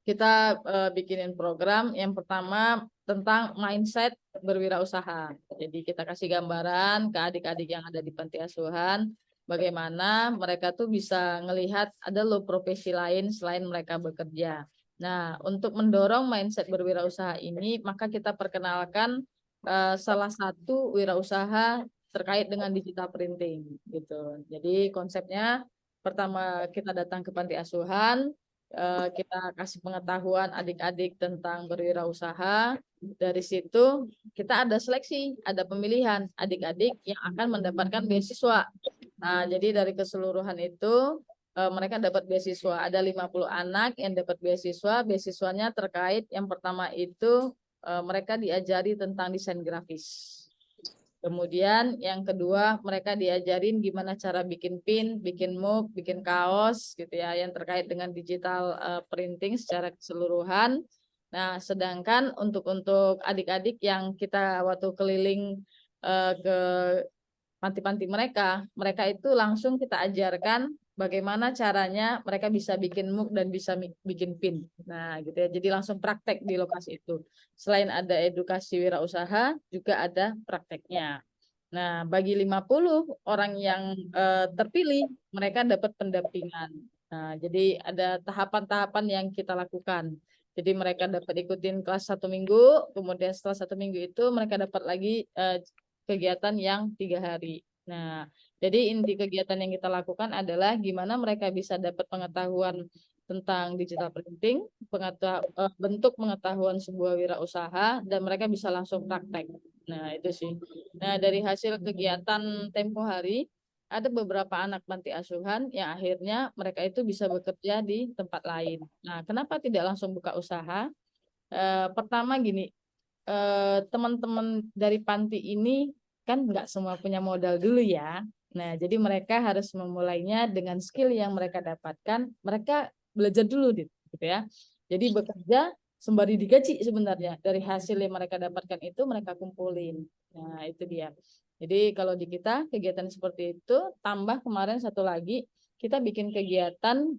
kita bikinin program yang pertama tentang mindset berwirausaha. Jadi kita kasih gambaran ke adik-adik yang ada di panti asuhan, bagaimana mereka tuh bisa ngelihat ada loh profesi lain selain mereka bekerja. Nah, untuk mendorong mindset berwirausaha ini, maka kita perkenalkan salah satu wirausaha terkait dengan digital printing gitu. Jadi konsepnya pertama kita datang ke panti asuhan, kita kasih pengetahuan adik-adik tentang berwirausaha. Dari situ kita ada seleksi, ada pemilihan adik-adik yang akan mendapatkan beasiswa. Nah, jadi dari keseluruhan itu mereka dapat beasiswa. Ada 50 anak yang dapat beasiswa. Beasiswanya terkait yang pertama itu mereka diajari tentang desain grafis. Kemudian yang kedua mereka diajarin gimana cara bikin pin, bikin mug, bikin kaos gitu ya yang terkait dengan digital printing secara keseluruhan. Nah, sedangkan untuk adik-adik yang kita waktu keliling ke panti-panti mereka itu langsung kita ajarkan bagaimana caranya mereka bisa bikin mug dan bisa bikin pin. Nah, gitu ya. Jadi langsung praktek di lokasi itu. Selain ada edukasi wirausaha, juga ada prakteknya. Nah, bagi 50 orang yang terpilih, mereka dapat pendampingan. Nah, jadi ada tahapan-tahapan yang kita lakukan. Jadi mereka dapat ikutin kelas 1 minggu, kemudian setelah 1 minggu itu mereka dapat lagi kegiatan yang 3 hari. Nah, jadi inti kegiatan yang kita lakukan adalah gimana mereka bisa dapat pengetahuan tentang digital printing, bentuk pengetahuan sebuah wirausaha, dan mereka bisa langsung praktek. Nah, itu sih. Nah, dari hasil kegiatan tempo hari, ada beberapa anak panti asuhan yang akhirnya mereka itu bisa bekerja di tempat lain. Nah, kenapa tidak langsung buka usaha? Pertama gini, teman-teman dari panti ini kan nggak semua punya modal dulu ya. Nah, jadi mereka harus memulainya dengan skill yang mereka dapatkan. Mereka belajar dulu gitu ya. Jadi bekerja sembari digaji sebenarnya. Dari hasil yang mereka dapatkan itu mereka kumpulin. Nah, itu dia. Jadi kalau di kita kegiatan seperti itu, tambah kemarin satu lagi, kita bikin kegiatan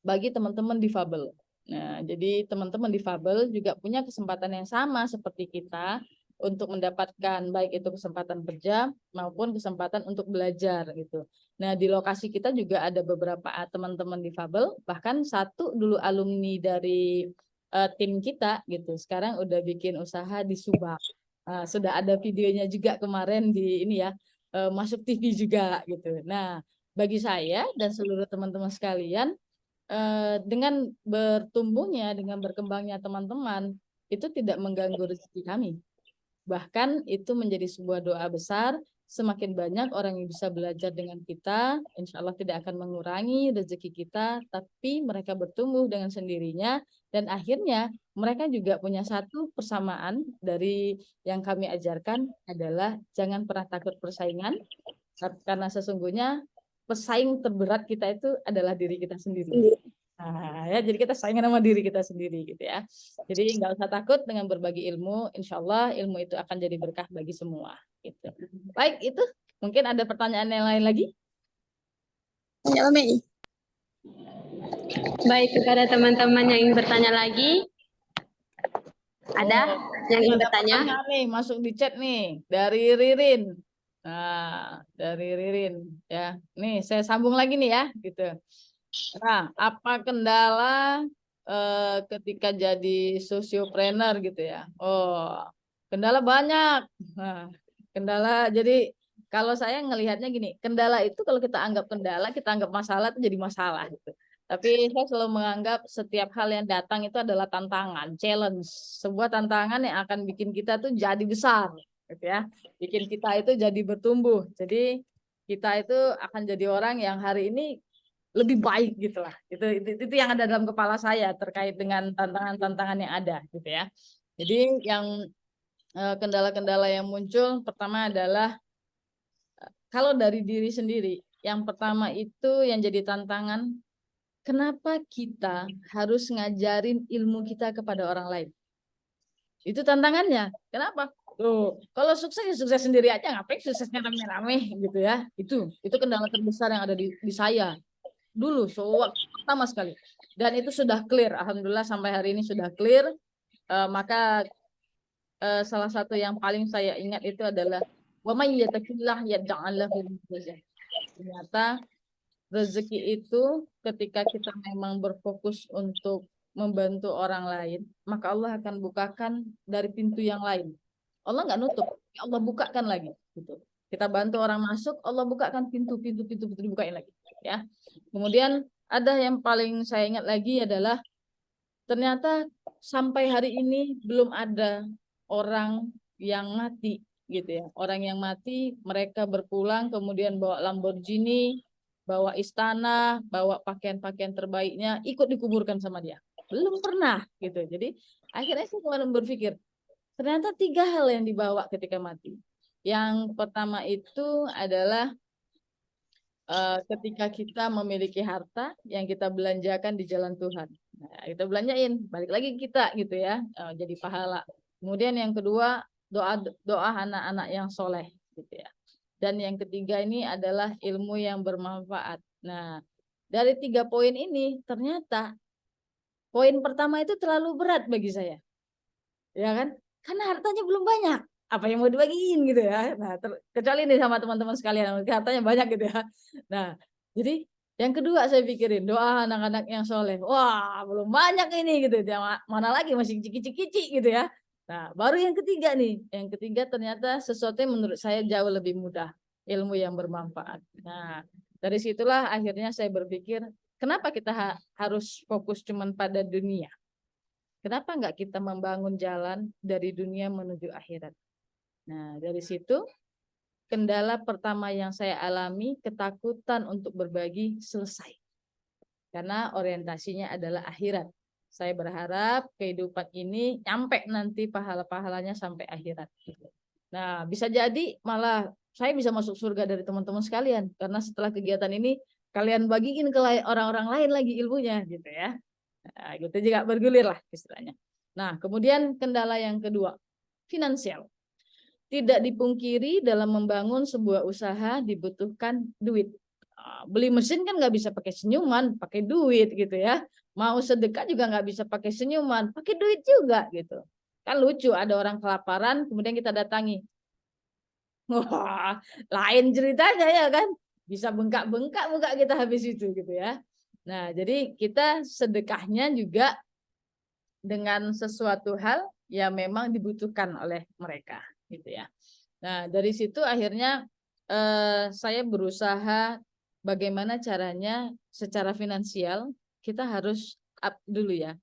bagi teman-teman difabel. Nah, jadi teman-teman difabel juga punya kesempatan yang sama seperti kita untuk mendapatkan baik itu kesempatan kerja maupun kesempatan untuk belajar gitu. Nah, di lokasi kita juga ada beberapa teman-teman difabel, bahkan satu dulu alumni dari tim kita gitu. Sekarang udah bikin usaha di Subang. Sudah ada videonya juga kemarin di ini ya, masuk TV juga gitu. Nah, bagi saya dan seluruh teman-teman sekalian, dengan bertumbuhnya, dengan berkembangnya teman-teman, itu tidak mengganggu rezeki kami. Bahkan itu menjadi sebuah doa besar, semakin banyak orang yang bisa belajar dengan kita, insya Allah tidak akan mengurangi rezeki kita, tapi mereka bertumbuh dengan sendirinya, dan akhirnya mereka juga punya satu persamaan dari yang kami ajarkan adalah jangan pernah takut persaingan, karena sesungguhnya pesaing terberat kita itu adalah diri kita sendiri. Nah, ya, jadi kita saingan sama diri kita sendiri gitu ya. Jadi nggak usah takut dengan berbagi ilmu, insya Allah ilmu itu akan jadi berkah bagi semua. Gitu. Baik, itu mungkin ada pertanyaan yang lain lagi? Ya, Mei. Baik, kepada teman-teman yang ingin bertanya lagi, ada yang ingin bertanya? Nih, masuk di chat nih dari Ririn. Nah, dari Ririn ya. Nih, saya sambung lagi nih ya, gitu. Nah, apa kendala ketika jadi sosiopreneur gitu ya? Oh, kendala banyak. Nah, kendala jadi kalau saya ngelihatnya gini, kendala itu kalau kita anggap kendala, kita anggap masalah itu jadi masalah gitu. Tapi saya selalu menganggap setiap hal yang datang itu adalah tantangan, challenge, sebuah tantangan yang akan bikin kita tuh jadi besar, gitu ya. Bikin kita itu jadi bertumbuh. Jadi kita itu akan jadi orang yang hari ini lebih baik gitulah. Itu yang ada dalam kepala saya terkait dengan tantangan-tantangan yang ada gitu ya. Jadi yang kendala-kendala yang muncul pertama adalah kalau dari diri sendiri, yang pertama itu yang jadi tantangan, kenapa kita harus ngajarin ilmu kita kepada orang lain? Itu tantangannya. Kenapa? Tuh, kalau sukses ya sukses sendiri aja, ngapain suksesnya rame-rame gitu ya. Itu kendala terbesar yang ada di saya dulu sewaktu pertama sekali. Dan itu sudah clear, alhamdulillah sampai hari ini sudah clear. Maka salah satu yang paling saya ingat itu adalah wa may yattaqillah yaj'al lahu makhraja. Ternyata rezeki itu ketika kita memang berfokus untuk membantu orang lain, maka Allah akan bukakan dari pintu yang lain. Allah nggak nutup, Allah bukakan lagi gitu. Kita bantu orang masuk, Allah bukakan pintu dibukain lagi ya. Kemudian ada yang paling saya ingat lagi adalah ternyata sampai hari ini belum ada orang yang mati gitu ya. Orang yang mati mereka berpulang kemudian bawa Lamborghini, bawa istana, bawa pakaian-pakaian terbaiknya, ikut dikuburkan sama dia. Belum pernah gitu. Jadi akhirnya saya kemarin berpikir, ternyata 3 hal yang dibawa ketika mati. Yang pertama itu adalah ketika kita memiliki harta yang kita belanjakan di jalan Tuhan. Nah, kita belanjain, balik lagi kita gitu ya, jadi pahala. Kemudian yang kedua, doa anak-anak yang soleh gitu ya. Dan yang ketiga ini adalah ilmu yang bermanfaat. Nah, dari 3 poin ini ternyata poin pertama itu terlalu berat bagi saya. Ya kan? Karena hartanya belum banyak. Apa yang mau dibagiin gitu ya. Nah, kecuali nih sama teman-teman sekalian, hartanya banyak gitu ya. Nah, jadi yang kedua saya pikirin doa anak-anak yang soleh. Wah, belum banyak ini gitu. Mana lagi masih cici-cici gitu ya. Nah, baru yang ketiga nih. Yang ketiga ternyata sesuatu yang menurut saya jauh lebih mudah. Ilmu yang bermanfaat. Nah, dari situlah akhirnya saya berpikir, kenapa kita harus fokus cuman pada dunia? Kenapa enggak kita membangun jalan dari dunia menuju akhirat? Nah, dari situ kendala pertama yang saya alami, ketakutan untuk berbagi selesai. Karena orientasinya adalah akhirat. Saya berharap kehidupan ini nyampe nanti pahala-pahalanya sampai akhirat. Nah, bisa jadi malah saya bisa masuk surga dari teman-teman sekalian. Karena setelah kegiatan ini, kalian bagiin ke orang-orang lain lagi ilmunya gitu ya. Nah, gitu juga bergulir lah istilahnya. Nah, kemudian kendala yang kedua, finansial. Tidak dipungkiri dalam membangun sebuah usaha dibutuhkan duit. Beli mesin kan nggak bisa pakai senyuman, pakai duit gitu ya. Mau sedekah juga nggak bisa pakai senyuman, pakai duit juga gitu. Kan lucu ada orang kelaparan kemudian kita datangi. Wah, lain ceritanya ya kan. Bisa bengkak-bengkak muka kita habis itu gitu ya. Nah, jadi kita sedekahnya juga dengan sesuatu hal yang memang dibutuhkan oleh mereka gitu ya. Nah, dari situ akhirnya saya berusaha bagaimana caranya secara finansial kita harus up dulu ya.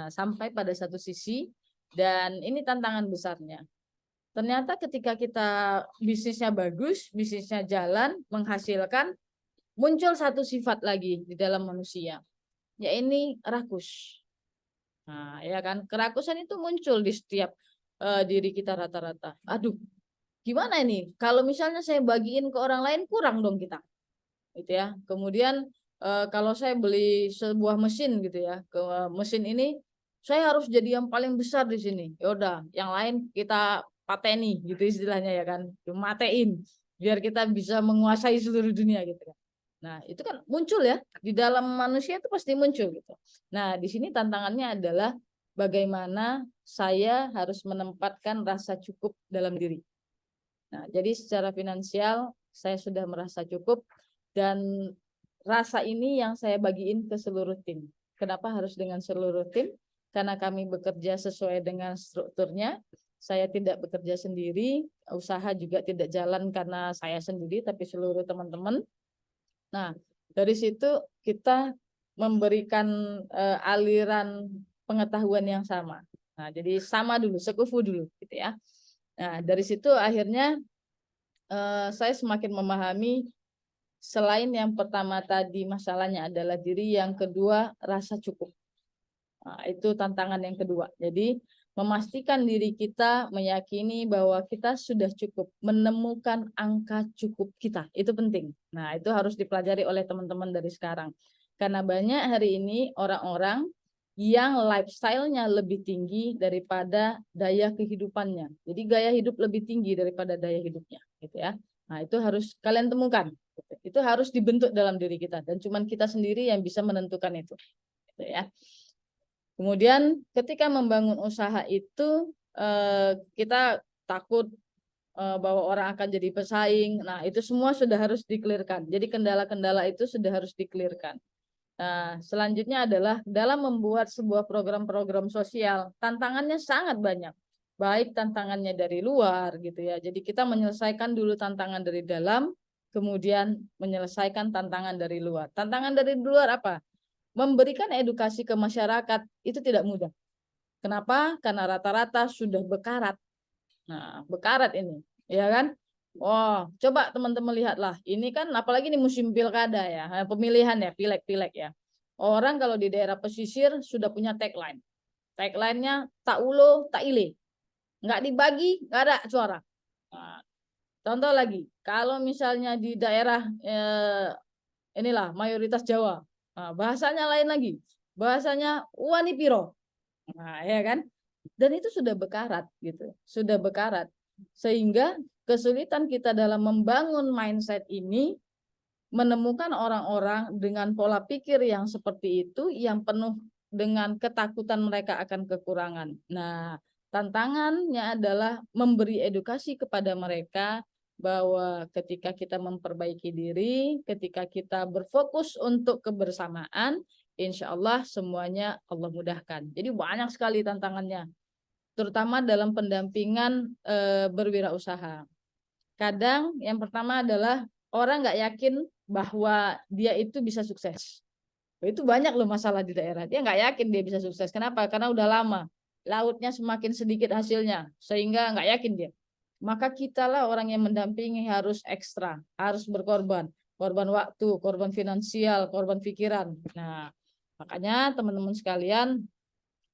Sampai pada satu sisi dan ini tantangan besarnya. Ternyata ketika kita bisnisnya bagus, bisnisnya jalan, menghasilkan, muncul satu sifat lagi di dalam manusia, yaitu rakus. Nah, ya kan, kerakusan itu muncul di setiap diri kita rata-rata. Aduh, gimana ini? Kalau misalnya saya bagiin ke orang lain kurang dong kita, gitu ya. Kemudian kalau saya beli sebuah mesin gitu ya, ke mesin ini saya harus jadi yang paling besar di sini. Ya udah, yang lain kita pateni gitu istilahnya ya kan, matein biar kita bisa menguasai seluruh dunia gitu kan. Nah, itu kan muncul ya di dalam manusia itu pasti muncul gitu. Nah, di sini tantangannya adalah bagaimana saya harus menempatkan rasa cukup dalam diri. Nah, jadi secara finansial saya sudah merasa cukup dan rasa ini yang saya bagiin ke seluruh tim. Kenapa harus dengan seluruh tim? Karena kami bekerja sesuai dengan strukturnya. Saya tidak bekerja sendiri, usaha juga tidak jalan karena saya sendiri, tapi seluruh teman-teman. Nah, dari situ kita memberikan aliran pengetahuan yang sama. Nah, jadi sama dulu, sekufu dulu, gitu ya. Nah, dari situ akhirnya saya semakin memahami selain yang pertama tadi masalahnya adalah diri, yang kedua rasa cukup. Nah, itu tantangan yang kedua. Jadi memastikan diri kita, meyakini bahwa kita sudah cukup, menemukan angka cukup kita, itu penting. Nah, itu harus dipelajari oleh teman-teman dari sekarang. Karena banyak hari ini orang-orang yang lifestyle-nya lebih tinggi daripada daya kehidupannya. Jadi gaya hidup lebih tinggi daripada daya hidupnya, gitu ya. Nah, itu harus kalian temukan. Itu harus dibentuk dalam diri kita, dan cuman kita sendiri yang bisa menentukan itu, gitu ya. Kemudian ketika membangun usaha itu kita takut bahwa orang akan jadi pesaing. Nah, itu semua sudah harus dikelirkan. Jadi kendala-kendala itu sudah harus dikelirkan. Nah, selanjutnya adalah dalam membuat sebuah program-program sosial, tantangannya sangat banyak. Baik tantangannya dari luar gitu ya. Jadi kita menyelesaikan dulu tantangan dari dalam, kemudian menyelesaikan tantangan dari luar. Tantangan dari luar apa? Memberikan edukasi ke masyarakat itu tidak mudah. Kenapa? Karena rata-rata sudah bekarat. Nah, bekarat ini, ya kan? Oh, coba teman-teman lihatlah. Ini kan apalagi ini musim pilkada ya, pemilihan ya, pileg-pileg ya. Orang kalau di daerah pesisir sudah punya tagline. Tagline-nya tak ulo, tak ile. Nggak dibagi, nggak ada suara. Nah, contoh lagi, kalau misalnya di daerah inilah mayoritas Jawa, nah, bahasanya lain lagi. Bahasanya wani piro. Nah, ya kan? Dan itu sudah bekarat gitu. Sudah bekarat. Sehingga kesulitan kita dalam membangun mindset ini, menemukan orang-orang dengan pola pikir yang seperti itu, yang penuh dengan ketakutan mereka akan kekurangan. Nah, tantangannya adalah memberi edukasi kepada mereka bahwa ketika kita memperbaiki diri, ketika kita berfokus untuk kebersamaan, insya Allah semuanya Allah mudahkan. Jadi banyak sekali tantangannya, terutama dalam pendampingan berwirausaha. Kadang yang pertama adalah orang nggak yakin bahwa dia itu bisa sukses. Itu banyak loh masalah di daerah. Dia nggak yakin dia bisa sukses. Kenapa? Karena udah lama. Lautnya semakin sedikit hasilnya, sehingga nggak yakin dia. Maka kitalah orang yang mendampingi harus ekstra, harus berkorban. Korban waktu, korban finansial, korban pikiran. Nah, makanya teman-teman sekalian,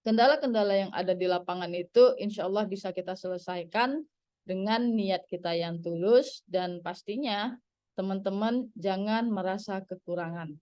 kendala-kendala yang ada di lapangan itu insya Allah bisa kita selesaikan dengan niat kita yang tulus, dan pastinya teman-teman jangan merasa kekurangan.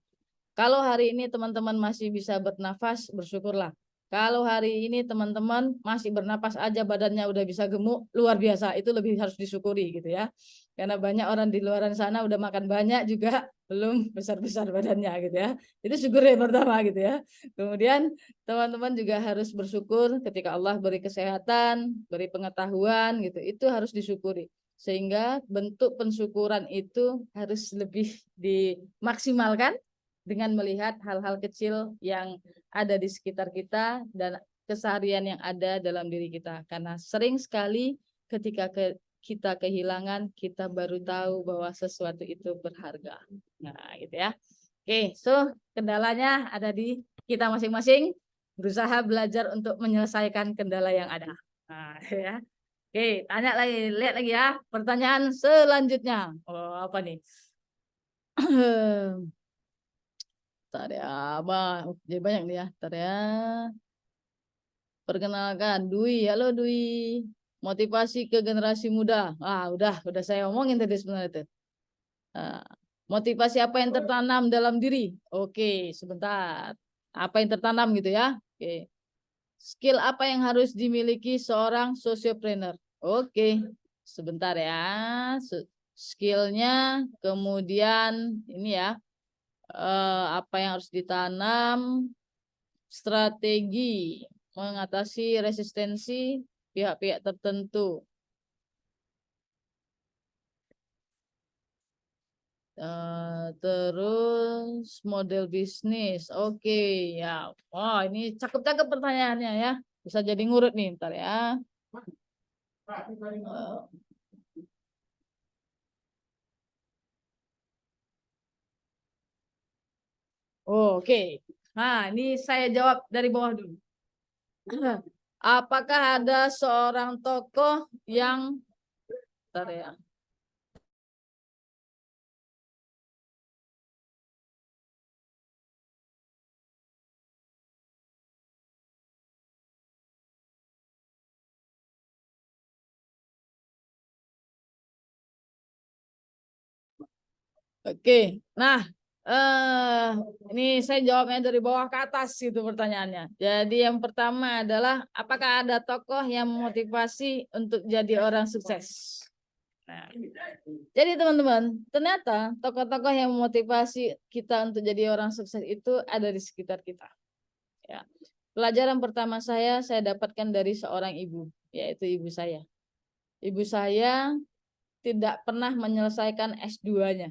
Kalau hari ini teman-teman masih bisa bernafas, bersyukurlah. Kalau hari ini teman-teman masih bernapas aja badannya udah bisa gemuk, luar biasa, itu lebih harus disyukuri gitu ya. Karena banyak orang di luar sana udah makan banyak juga belum besar-besar badannya gitu ya. Itu syukur yang pertama gitu ya. Kemudian teman-teman juga harus bersyukur ketika Allah beri kesehatan, beri pengetahuan gitu. Itu harus disyukuri. Sehingga bentuk pensyukuran itu harus lebih dimaksimalkan dengan melihat hal-hal kecil yang ada di sekitar kita dan keseharian yang ada dalam diri kita. Karena sering sekali ketika kita kehilangan, kita baru tahu bahwa sesuatu itu berharga. Nah, gitu ya. Oke, so kendalanya ada di kita masing-masing, berusaha belajar untuk menyelesaikan kendala yang ada. Nah, ya. Oke, tanya lagi, lihat lagi ya. Pertanyaan selanjutnya. Oh, apa nih? Bentar ya, jadi banyak nih ya. Bentar ya. Perkenalkan, Dwi. Halo Dwi. Motivasi ke generasi muda. Udah saya omongin tadi sebenarnya itu. Motivasi apa yang tertanam dalam diri? Oke, sebentar. Apa yang tertanam gitu ya? Oke. Skill apa yang harus dimiliki seorang sociopreneur? Oke, sebentar ya. Skillnya, kemudian ini ya. Apa yang harus ditanam, strategi mengatasi resistensi pihak-pihak tertentu. Terus model bisnis. Oke, ya. Wah, ini cakep-cakep pertanyaannya ya. Bisa jadi ngurut nih ntar ya. Eh, Oke. Nah, ini saya jawab dari bawah dulu. Apakah ada seorang tokoh yang ntar ya. Oke, nah ini saya jawabnya dari bawah ke atas itu pertanyaannya. Jadi yang pertama adalah apakah ada tokoh yang memotivasi untuk jadi orang sukses? Nah, jadi teman-teman, ternyata tokoh-tokoh yang memotivasi kita untuk jadi orang sukses itu ada di sekitar kita. Ya. Pelajaran pertama saya dapatkan dari seorang ibu, yaitu ibu saya. Ibu saya tidak pernah menyelesaikan S2-nya.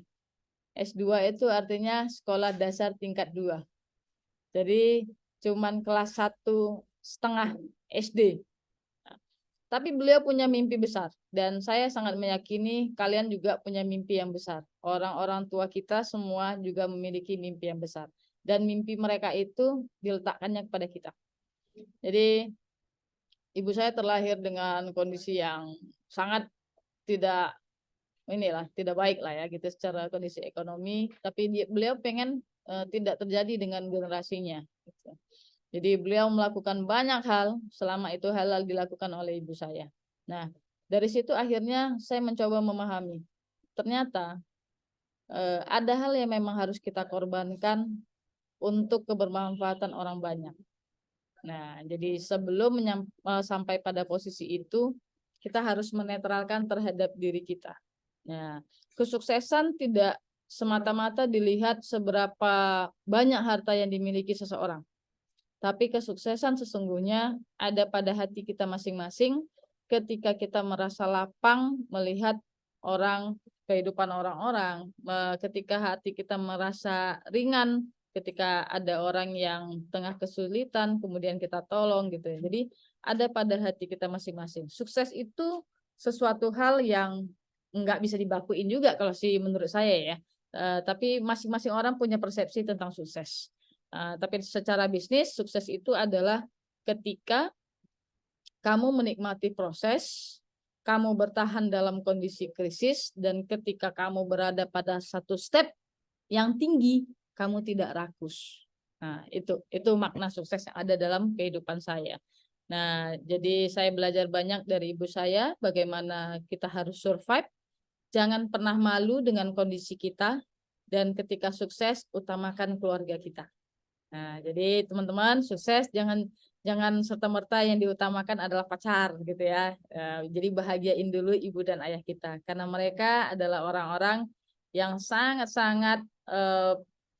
S2 itu artinya sekolah dasar tingkat 2. Jadi cuman kelas 1,5 SD. Tapi beliau punya mimpi besar dan saya sangat meyakini kalian juga punya mimpi yang besar. Orang-orang tua kita semua juga memiliki mimpi yang besar dan mimpi mereka itu diletakkannya kepada kita. Jadi ibu saya terlahir dengan kondisi yang sangat tidak baik lah ya gitu secara kondisi ekonomi, tapi beliau pengen tidak terjadi dengan generasinya gitu. Jadi beliau melakukan banyak hal selama itu halal dilakukan oleh ibu saya. Nah, dari situ akhirnya saya mencoba memahami ternyata ada hal yang memang harus kita korbankan untuk kebermanfaatan orang banyak. Nah, jadi sebelum sampai pada posisi itu kita harus menetralkan terhadap diri kita. Nah, kesuksesan tidak semata-mata dilihat seberapa banyak harta yang dimiliki seseorang. Tapi kesuksesan sesungguhnya ada pada hati kita masing-masing ketika kita merasa lapang melihat kehidupan orang-orang, ketika hati kita merasa ringan, ketika ada orang yang tengah kesulitan, kemudian kita tolong gitu ya. Jadi ada pada hati kita masing-masing. Sukses itu sesuatu hal yang nggak bisa dibakuin juga kalau menurut saya ya. Tapi masing-masing orang punya persepsi tentang sukses. Tapi secara bisnis, sukses itu adalah ketika kamu menikmati proses, kamu bertahan dalam kondisi krisis, dan ketika kamu berada pada satu step yang tinggi, kamu tidak rakus. Nah, itu makna sukses yang ada dalam kehidupan saya. Nah, jadi saya belajar banyak dari ibu saya, bagaimana kita harus survive, jangan pernah malu dengan kondisi kita, dan ketika sukses, utamakan keluarga kita. Nah, jadi teman-teman sukses jangan serta-merta yang diutamakan adalah pacar gitu ya. Jadi bahagiain dulu ibu dan ayah kita karena mereka adalah orang-orang yang sangat-sangat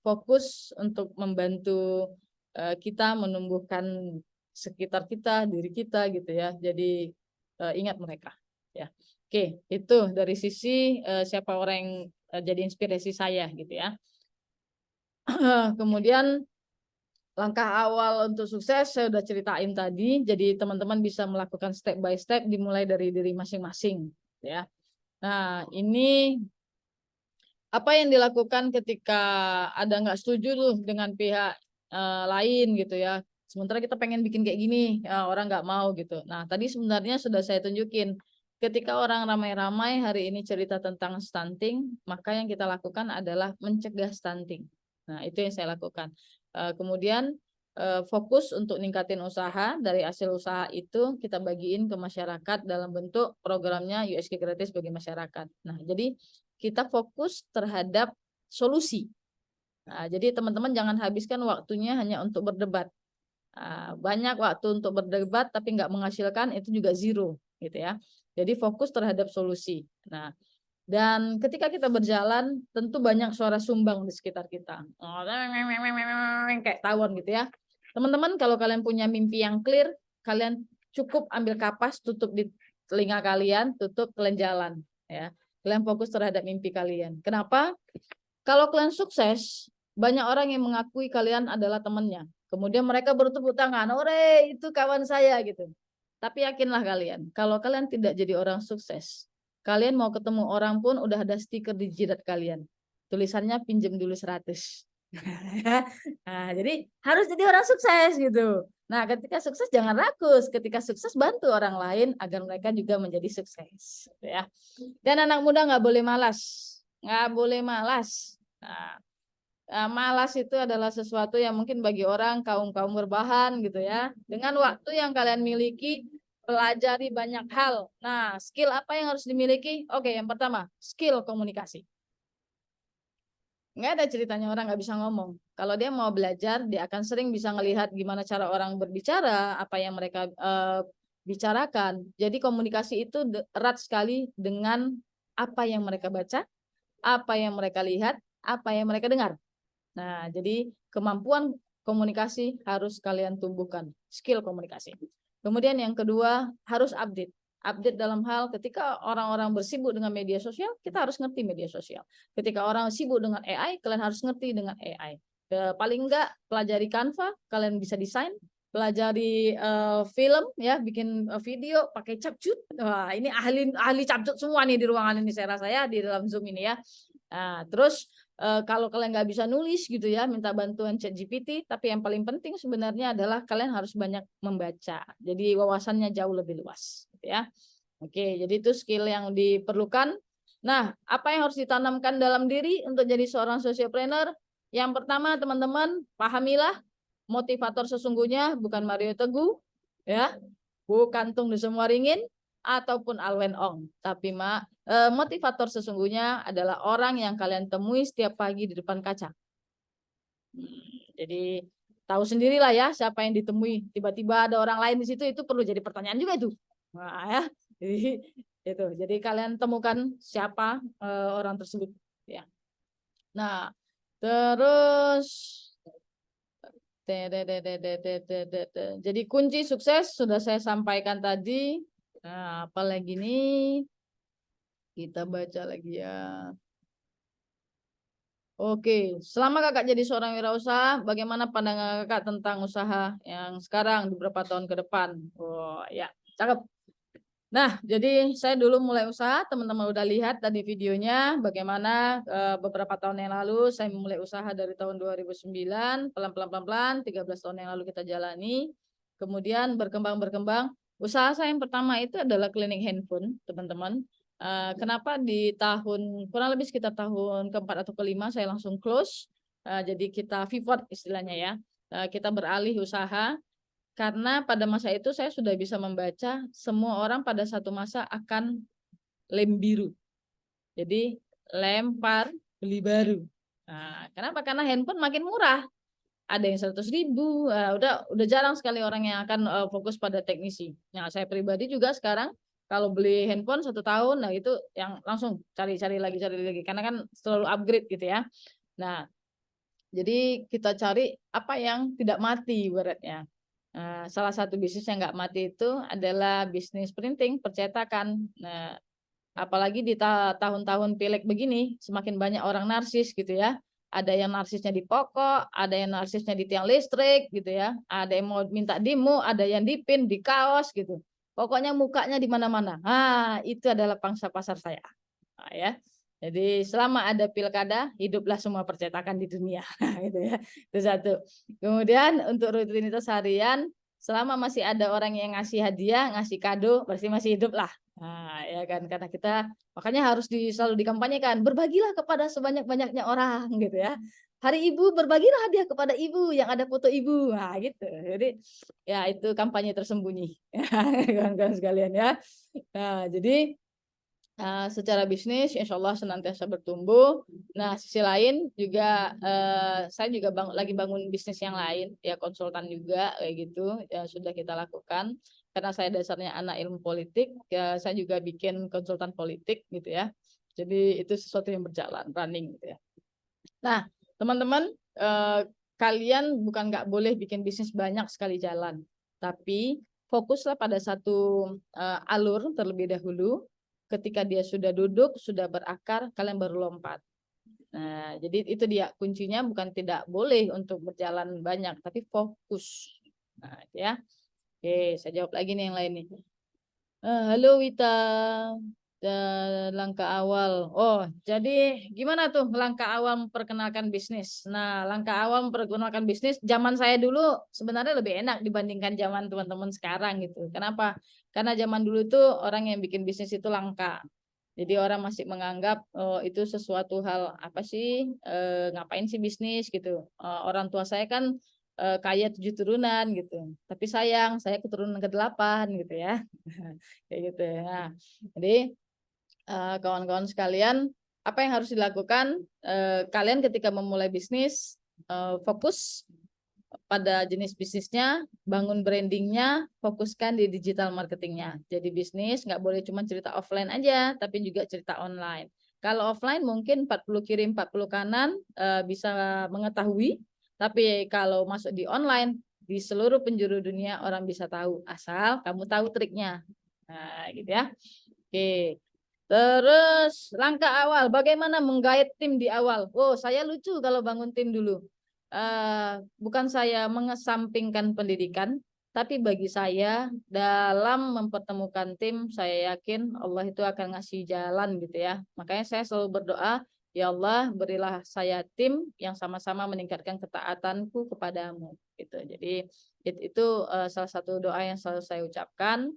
fokus untuk membantu kita menumbuhkan sekitar kita, diri kita gitu ya. Jadi ingat mereka ya. Oke, itu dari sisi siapa orang yang jadi inspirasi saya gitu ya. Kemudian langkah awal untuk sukses saya udah ceritain tadi. Jadi teman-teman bisa melakukan step by step dimulai dari diri masing-masing ya. Nah, ini apa yang dilakukan ketika ada nggak setuju tuh dengan pihak lain gitu ya. Sementara kita pengen bikin kayak gini, orang nggak mau gitu. Nah, tadi sebenarnya sudah saya tunjukin. Ketika orang ramai-ramai hari ini cerita tentang stunting, maka yang kita lakukan adalah mencegah stunting. Nah, itu yang saya lakukan. Kemudian fokus untuk ningkatin usaha, dari hasil usaha itu kita bagiin ke masyarakat dalam bentuk programnya USG gratis bagi masyarakat. Nah, jadi kita fokus terhadap solusi. Nah, jadi teman-teman jangan habiskan waktunya hanya untuk berdebat. Banyak waktu untuk berdebat tapi nggak menghasilkan, itu juga zero gitu ya. Jadi fokus terhadap solusi. Nah, dan ketika kita berjalan tentu banyak suara sumbang di sekitar kita. Kayak tawon gitu ya. Teman-teman kalau kalian punya mimpi yang clear, kalian cukup ambil kapas, tutup di telinga kalian, tutup, kalian jalan ya. Kalian fokus terhadap mimpi kalian. Kenapa? Kalau kalian sukses, banyak orang yang mengakui kalian adalah temannya. Kemudian mereka bertepuk tangan, ore itu kawan saya gitu. Tapi yakinlah kalian, kalau kalian tidak jadi orang sukses, kalian mau ketemu orang pun udah ada stiker di jidat kalian. Tulisannya pinjam dulu 100. Nah, jadi harus jadi orang sukses gitu. Nah, ketika sukses jangan rakus. Ketika sukses bantu orang lain agar mereka juga menjadi sukses. Gitu ya. Dan anak muda nggak boleh malas. Nggak boleh malas. Nah, malas itu adalah sesuatu yang mungkin bagi orang kaum-kaum berbahan gitu ya. Dengan waktu yang kalian miliki, pelajari banyak hal. Nah, skill apa yang harus dimiliki? Oke, yang pertama, skill komunikasi. Nggak ada ceritanya orang nggak bisa ngomong. Kalau dia mau belajar, dia akan sering bisa ngelihat gimana cara orang berbicara, apa yang mereka bicarakan. Jadi komunikasi itu erat sekali dengan apa yang mereka baca, apa yang mereka lihat, apa yang mereka dengar. Nah, jadi kemampuan komunikasi harus kalian tumbuhkan, skill komunikasi. Kemudian yang kedua, harus update. Update dalam hal ketika orang-orang bersibuk dengan media sosial, kita harus ngerti media sosial. Ketika orang sibuk dengan AI, kalian harus ngerti dengan AI. Paling enggak pelajari Canva, kalian bisa desain, pelajari film ya, bikin video pakai CapCut. Wah, ini ahli CapCut semua nih di ruangan ini saya rasa ya, di dalam Zoom ini ya. Nah, terus kalau kalian nggak bisa nulis gitu ya, minta bantuan ChatGPT. Tapi yang paling penting sebenarnya adalah kalian harus banyak membaca. Jadi wawasannya jauh lebih luas, gitu ya. Oke, jadi itu skill yang diperlukan. Nah, apa yang harus ditanamkan dalam diri untuk jadi seorang sociopreneur? Yang pertama, teman-teman, pahamilah motivator sesungguhnya bukan Mario Teguh, ya, bukan Tung Desem Waringin, ataupun Alwen Ong. Tapi motivator sesungguhnya adalah orang yang kalian temui setiap pagi di depan kaca. Jadi tahu sendirilah ya siapa yang ditemui. Tiba-tiba ada orang lain di situ, itu perlu jadi pertanyaan juga itu. Nah, ya. Jadi itu. Jadi kalian temukan siapa orang tersebut. Ya. Nah, terus jadi kunci sukses sudah saya sampaikan tadi. Nah, apalagi nih? Kita baca lagi ya. Oke, selama kakak jadi seorang wirausaha, bagaimana pandangan kakak tentang usaha yang sekarang di beberapa tahun ke depan? Oh ya, cakep. Nah, jadi saya dulu mulai usaha, teman-teman udah lihat tadi videonya, bagaimana beberapa tahun yang lalu saya memulai usaha dari tahun 2009, pelan-pelan, 13 tahun yang lalu kita jalani, kemudian berkembang. Usaha saya yang pertama itu adalah cleaning handphone, teman-teman. Kenapa di tahun kurang lebih sekitar tahun keempat atau kelima saya langsung close, jadi kita pivot istilahnya ya, kita beralih usaha karena pada masa itu saya sudah bisa membaca semua orang pada satu masa akan lem biru, jadi lempar beli baru. Nah, kenapa? Karena handphone makin murah, ada yang 100.000, udah jarang sekali orang yang akan fokus pada teknisi. Nah, saya pribadi juga sekarang kalau beli handphone 1 tahun, nah itu yang langsung cari lagi, karena kan selalu upgrade gitu ya. Nah, jadi kita cari apa yang tidak mati ibaratnya. Nah, salah satu bisnis yang nggak mati itu adalah bisnis printing, percetakan. Nah, apalagi di tahun-tahun pileg begini, semakin banyak orang narsis gitu ya. Ada yang narsisnya di pokok, ada yang narsisnya di tiang listrik gitu ya. Ada yang mau minta demo, ada yang dipin di kaos gitu. Pokoknya mukanya di mana-mana. Ah, itu adalah pangsa pasar saya. Nah, ya. Jadi selama ada pilkada, hiduplah semua percetakan di dunia. Gitu ya. Itu satu. Kemudian untuk rutinitas harian, selama masih ada orang yang ngasih hadiah, ngasih kado, berarti masih hidup lah. Nah, ya kan, karena kita makanya harus selalu dikampanyekan, berbagilah kepada sebanyak-banyaknya orang gitu ya. Hari Ibu, berbagilah hadiah kepada ibu yang ada foto ibu. Nah, gitu. Jadi ya itu kampanye tersembunyi. Kawan-kawan sekalian ya. Nah, jadi secara bisnis insya Allah senantiasa bertumbuh. Nah, sisi lain juga saya juga lagi bangun bisnis yang lain ya, konsultan juga kayak gitu ya, sudah kita lakukan karena saya dasarnya anak ilmu politik ya, saya juga bikin konsultan politik gitu ya. Jadi itu sesuatu yang berjalan running gitu ya. Nah, teman-teman, kalian bukan nggak boleh bikin bisnis banyak sekali jalan, tapi fokuslah pada satu alur terlebih dahulu. Ketika dia sudah duduk, sudah berakar, kalian baru lompat. Nah, jadi itu dia kuncinya, bukan tidak boleh untuk berjalan banyak, tapi fokus. Nah, ya. Oke, saya jawab lagi nih yang lain nih. Halo Wita, langkah awal. Oh, jadi gimana tuh langkah awal memperkenalkan bisnis? Nah, langkah awal memperkenalkan bisnis zaman saya dulu sebenarnya lebih enak dibandingkan zaman teman-teman sekarang gitu. Kenapa? Karena zaman dulu tuh orang yang bikin bisnis itu langka. Jadi orang masih menganggap itu sesuatu hal apa sih, ngapain sih bisnis gitu. Orang tua saya kan kaya 7 turunan gitu. Tapi sayang saya keturunan ke-8 gitu ya. Kayak gitu. Nah, jadi kawan-kawan sekalian, apa yang harus dilakukan? Kalian ketika memulai bisnis, fokus pada jenis bisnisnya, bangun brandingnya, fokuskan di digital marketingnya. Jadi bisnis nggak boleh cuma cerita offline aja, tapi juga cerita online. Kalau offline mungkin 40 kiri 40 kanan bisa mengetahui, tapi kalau masuk di online, di seluruh penjuru dunia orang bisa tahu, asal kamu tahu triknya. Nah, gitu ya. Oke. Terus langkah awal, bagaimana menggait tim di awal? Oh, saya lucu kalau bangun tim dulu. Bukan saya mengesampingkan pendidikan, tapi bagi saya dalam mempertemukan tim, saya yakin Allah itu akan ngasih jalan gitu ya. Makanya saya selalu berdoa, ya Allah berilah saya tim yang sama-sama meningkatkan ketaatanku kepadamu. Gitu. Jadi itu salah satu doa yang selalu saya ucapkan.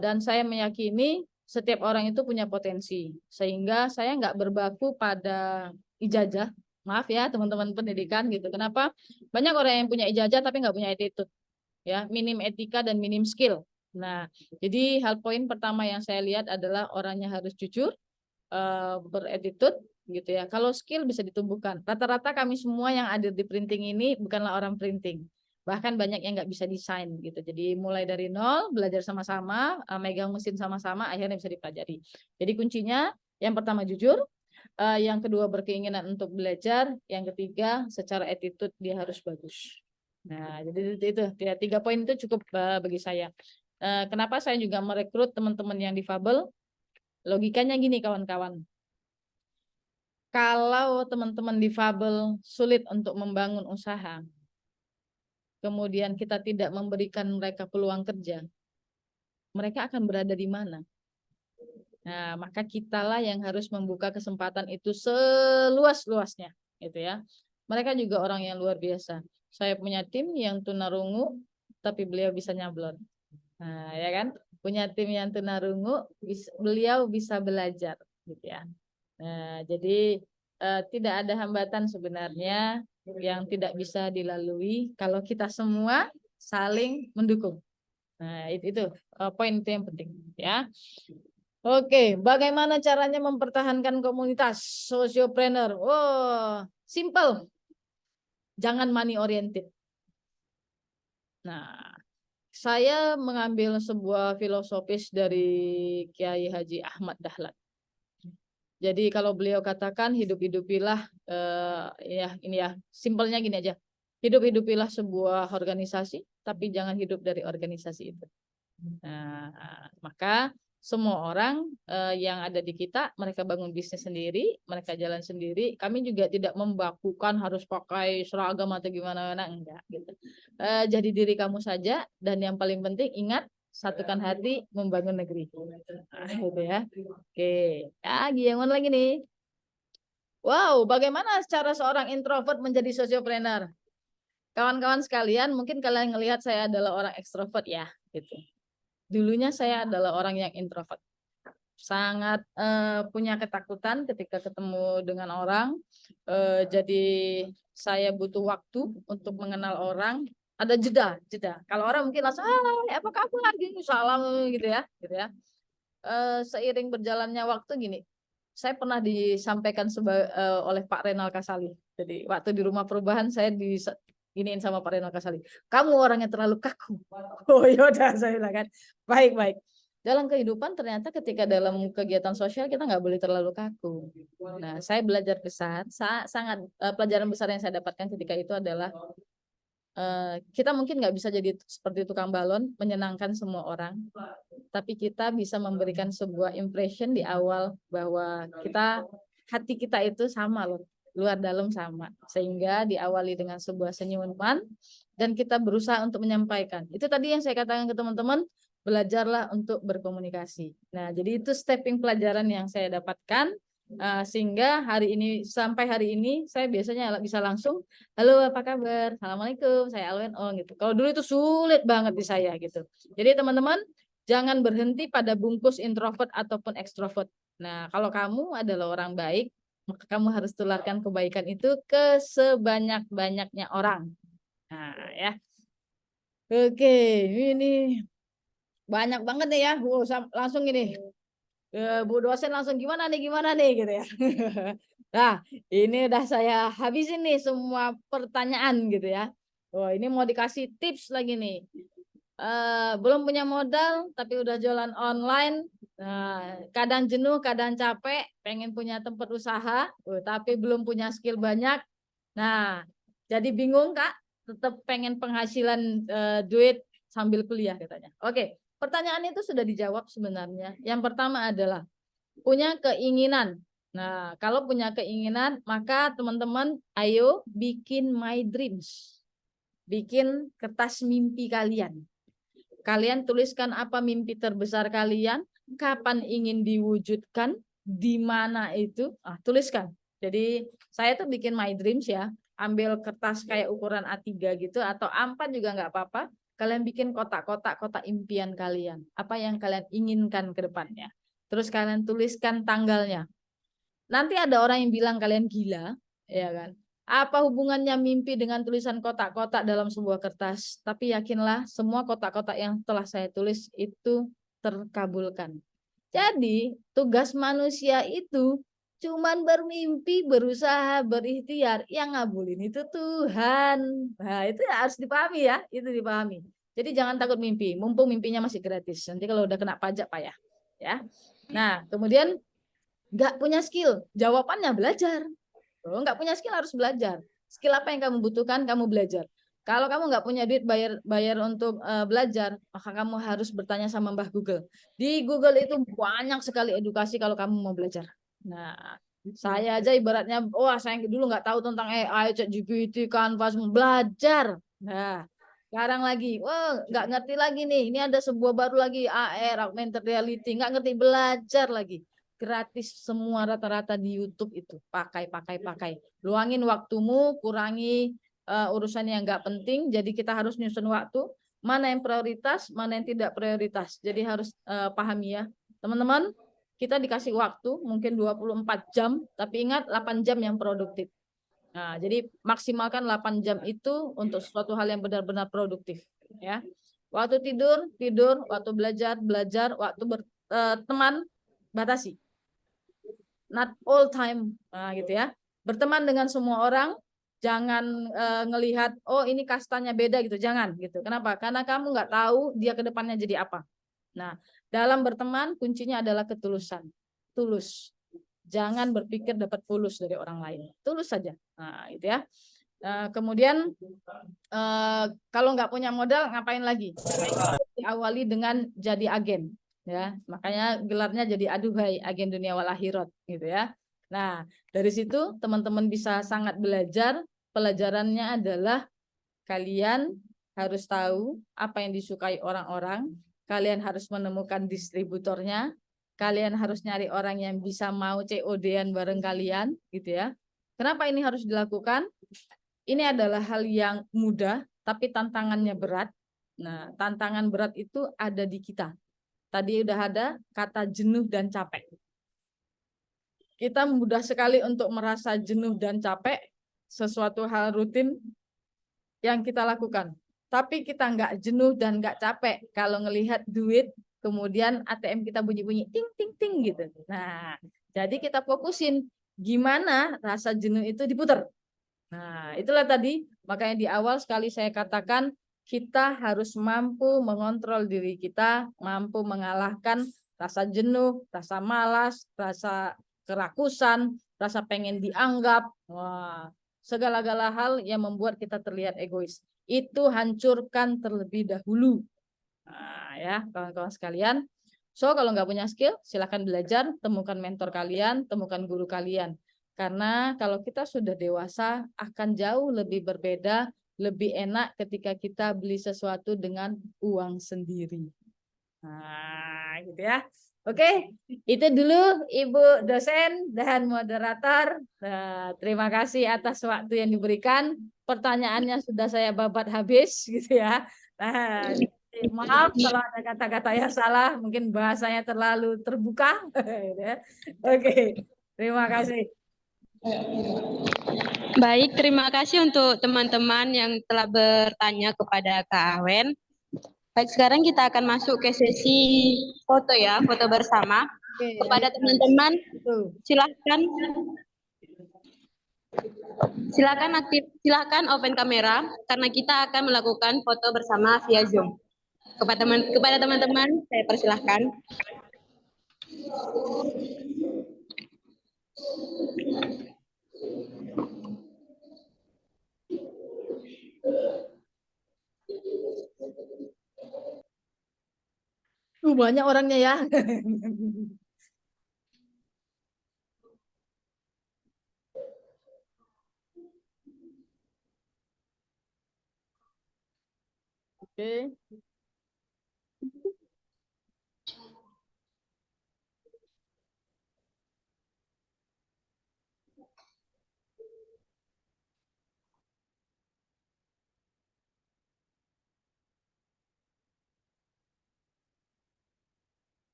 Dan saya meyakini setiap orang itu punya potensi, sehingga saya nggak berbaku pada ijazah. Maaf ya teman-teman pendidikan gitu. Kenapa? Banyak orang yang punya ijazah tapi nggak punya attitude, ya, minim etika dan minim skill. Nah, jadi hal poin pertama yang saya lihat adalah orangnya harus jujur, berattitude gitu ya. Kalau skill bisa ditumbuhkan. Rata-rata kami semua yang ada di printing ini bukanlah orang printing. Bahkan banyak yang nggak bisa desain gitu. Jadi mulai dari nol, belajar sama-sama, megang mesin sama-sama, akhirnya bisa dipelajari. Jadi kuncinya yang pertama jujur, yang kedua berkeinginan untuk belajar, yang ketiga secara attitude dia harus bagus. Nah, jadi itu 3 poin itu cukup bagi saya. Kenapa saya juga merekrut teman-teman yang difabel? Logikanya gini kawan-kawan. Kalau teman-teman difabel sulit untuk membangun usaha, kemudian kita tidak memberikan mereka peluang kerja, mereka akan berada di mana? Nah, maka kitalah yang harus membuka kesempatan itu seluas-luasnya, gitu ya. Mereka juga orang yang luar biasa. Saya punya tim yang tunarungu, tapi beliau bisa nyablon. Nah, ya kan? Punya tim yang tunarungu, beliau bisa belajar, gitu ya. Nah, jadi tidak ada hambatan sebenarnya yang tidak bisa dilalui kalau kita semua saling mendukung. Nah, itu poin itu yang penting ya. Oke, bagaimana caranya mempertahankan komunitas sosiopreneur? Oh, simple. Jangan money oriented. Nah, saya mengambil sebuah filosofis dari Kiai Haji Ahmad Dahlan. Jadi kalau beliau katakan hidup-hidupilah, ya ini ya, simpelnya gini aja. Hidup-hidupilah sebuah organisasi, tapi jangan hidup dari organisasi itu. Nah, maka semua orang yang ada di kita, mereka bangun bisnis sendiri, mereka jalan sendiri. Kami juga tidak membakukan harus pakai seragam atau gimana, enggak gitu. Jadi diri kamu saja, dan yang paling penting ingat, satukan hati membangun negeri. Nah, gitu ya. Oke, yang mana lagi nih? Wow, bagaimana cara seorang introvert menjadi sosiopreneur? Kawan-kawan sekalian, mungkin kalian ngelihat saya adalah orang ekstrovert ya, gitu. Dulunya saya adalah orang yang introvert, sangat punya ketakutan ketika ketemu dengan orang. Jadi saya butuh waktu untuk mengenal orang. Ada jeda. Kalau orang mungkin langsung, apa kabar lagi, salam gitu ya. Seiring berjalannya waktu gini, saya pernah disampaikan oleh Pak Renal Kasali. Jadi waktu di rumah perubahan saya giniin sama Pak Renal Kasali, kamu orangnya terlalu kaku. Oh yaudah, saya bilang kan, baik. Dalam kehidupan ternyata ketika dalam kegiatan sosial kita nggak boleh terlalu kaku. Nah, saya belajar besar, sangat pelajaran besar yang saya dapatkan ketika itu adalah kita mungkin nggak bisa jadi seperti tukang balon menyenangkan semua orang, tapi kita bisa memberikan sebuah impression di awal bahwa kita hati kita itu sama loh, luar dalam sama. Sehingga diawali dengan sebuah senyuman dan kita berusaha untuk menyampaikan. Itu tadi yang saya katakan ke teman-teman, belajarlah untuk berkomunikasi. Nah, jadi itu stepping pelajaran yang saya dapatkan. Sehingga sampai hari ini saya biasanya bisa langsung, halo apa kabar, assalamualaikum, saya Alwen, oh gitu. Kalau dulu itu sulit banget di saya gitu. Jadi teman-teman jangan berhenti pada bungkus introvert ataupun ekstrovert. Nah, kalau kamu adalah orang baik, maka kamu harus tularkan kebaikan itu ke sebanyak-banyaknya orang. Nah, ya. Oke, ini banyak banget nih ya. Langsung ini. Bu dosen langsung gimana nih gitu ya. Nah, ini udah saya habisin nih semua pertanyaan gitu ya. Oh, ini mau dikasih tips lagi nih. Belum punya modal tapi udah jualan online. Nah, kadang jenuh, kadang capek, pengen punya tempat usaha, tapi belum punya skill banyak. Nah, jadi bingung Kak, tetap pengen penghasilan duit sambil kuliah katanya. Oke. Pertanyaan itu sudah dijawab sebenarnya. Yang pertama adalah punya keinginan. Nah, kalau punya keinginan, maka teman-teman ayo bikin my dreams. Bikin kertas mimpi kalian. Kalian tuliskan apa mimpi terbesar kalian, kapan ingin diwujudkan, di mana itu, tuliskan. Jadi saya tuh bikin my dreams ya, ambil kertas kayak ukuran A3 gitu, atau A4 juga nggak apa-apa. Kalian bikin kotak-kotak impian kalian. Apa yang kalian inginkan ke depannya. Terus kalian tuliskan tanggalnya. Nanti ada orang yang bilang kalian gila, ya kan? Apa hubungannya mimpi dengan tulisan kotak-kotak dalam sebuah kertas? Tapi yakinlah semua kotak-kotak yang telah saya tulis itu terkabulkan. Jadi tugas manusia itu cuman bermimpi, berusaha, berikhtiar. Yang ngabulin itu Tuhan. Nah, itu harus dipahami ya, itu dipahami. Jadi jangan takut mimpi, mumpung mimpinya masih gratis. Nanti kalau udah kena pajak payah. Ya. Nah, kemudian nggak punya skill, jawabannya belajar. Nggak punya skill harus belajar. Skill apa yang kamu butuhkan, kamu belajar. Kalau kamu nggak punya duit bayar untuk belajar, maka kamu harus bertanya sama Mbah Google. Di Google itu banyak sekali edukasi kalau kamu mau belajar. Nah, saya aja ibaratnya, saya dulu nggak tahu tentang AI, ChatGPT, Canvas, belajar. Nah, sekarang lagi, nggak ngerti lagi nih. Ini ada sebuah baru lagi, AR, augmented reality, nggak ngerti, belajar lagi. Gratis semua rata-rata di YouTube itu, pakai. Luangin waktumu, kurangi urusan yang nggak penting. Jadi kita harus nyusun waktu, mana yang prioritas, mana yang tidak prioritas. Jadi harus pahami ya, teman-teman. Kita dikasih waktu mungkin 24 jam, tapi ingat 8 jam yang produktif. Nah, jadi maksimalkan 8 jam itu untuk sesuatu hal yang benar-benar produktif. Ya, waktu tidur, waktu belajar, waktu berteman batasi. Not all time, gitu ya. Berteman dengan semua orang, jangan ngelihat ini kastanya beda gitu, jangan gitu. Kenapa? Karena kamu nggak tahu dia ke depannya jadi apa. Nah, dalam berteman kuncinya adalah ketulusan. Tulus. Jangan berpikir dapat fulus dari orang lain. Tulus saja. Nah, itu ya. Kemudian kalau nggak punya modal ngapain lagi? Diawali dengan jadi agen. Ya, makanya gelarnya jadi aduhai agen dunia wal akhirat gitu ya. Nah, dari situ teman-teman bisa sangat belajar. Pelajarannya adalah kalian harus tahu apa yang disukai orang-orang, kalian harus menemukan distributornya, kalian harus nyari orang yang bisa mau COD-an bareng kalian gitu ya. Kenapa ini harus dilakukan? Ini adalah hal yang mudah tapi tantangannya berat. Nah, tantangan berat itu ada di kita. Tadi udah ada kata jenuh dan capek. Kita mudah sekali untuk merasa jenuh dan capek, sesuatu hal rutin yang kita lakukan. Tapi kita nggak jenuh dan nggak capek kalau ngelihat duit, kemudian ATM kita bunyi-bunyi, ting, ting, ting gitu. Nah, jadi kita fokusin gimana rasa jenuh itu diputar. Nah, itulah tadi, makanya di awal sekali saya katakan, kita harus mampu mengontrol diri kita, mampu mengalahkan rasa jenuh, rasa malas, rasa kerakusan, rasa pengen dianggap, segala-gala hal yang membuat kita terlihat egois. Itu hancurkan terlebih dahulu. Nah, ya, kawan-kawan sekalian, So kalau nggak punya skill, silakan belajar, temukan mentor kalian, temukan guru kalian. Karena kalau kita sudah dewasa, akan jauh lebih berbeda, lebih enak ketika kita beli sesuatu dengan uang sendiri. Nah, gitu ya. Oke, itu dulu Ibu dosen dan moderator. Nah, terima kasih atas waktu yang diberikan. Pertanyaannya sudah saya babat habis, gitu ya. Nah, maaf kalau ada kata-kata yang salah, mungkin bahasanya terlalu terbuka. Gitu ya. Oke, terima kasih. Baik, terima kasih untuk teman-teman yang telah bertanya kepada Kak Awen. Baik, sekarang kita akan masuk ke sesi foto ya, foto bersama. Oke, Kepada ayo, teman-teman, Tuh. silakan open kamera karena kita akan melakukan foto bersama via Zoom. Kepada teman-teman, saya persilahkan. Banyak orangnya ya. Oke.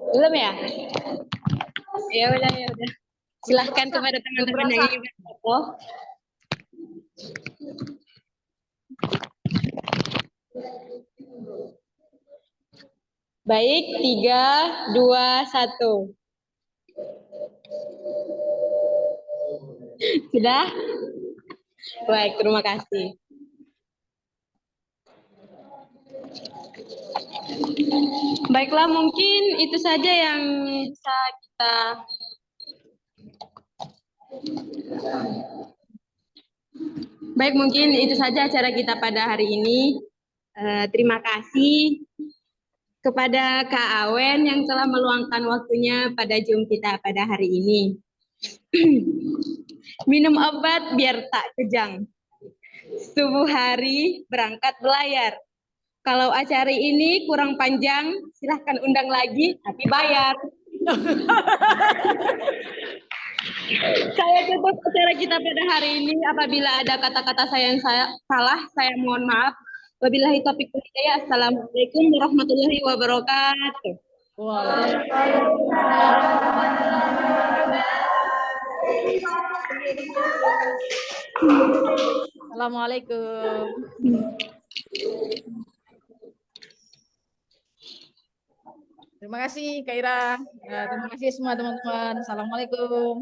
Belum ya? Ya udah, ya udah. Silahkan kepada teman-teman yang ingin berfoto. Baik, 3, 2, 1. Sudah? Baik, terima kasih. Baiklah, mungkin itu saja yang bisa kita Baik, mungkin itu saja acara kita pada hari ini. Terima kasih kepada Kak Awen yang telah meluangkan waktunya pada Zoom kita pada hari ini. Minum obat biar tak kejang. Subuh hari berangkat belayar. Kalau acara ini kurang panjang, silahkan undang lagi, tapi bayar. Saya tutup acara kita pada hari ini. Apabila ada kata-kata saya yang salah, saya mohon maaf. Wabillahi taufiq wal hidayah. Assalamualaikum warahmatullahi wabarakatuh. Assalamualaikum. Terima kasih Kak Ira. Terima kasih semua teman-teman. Assalamualaikum.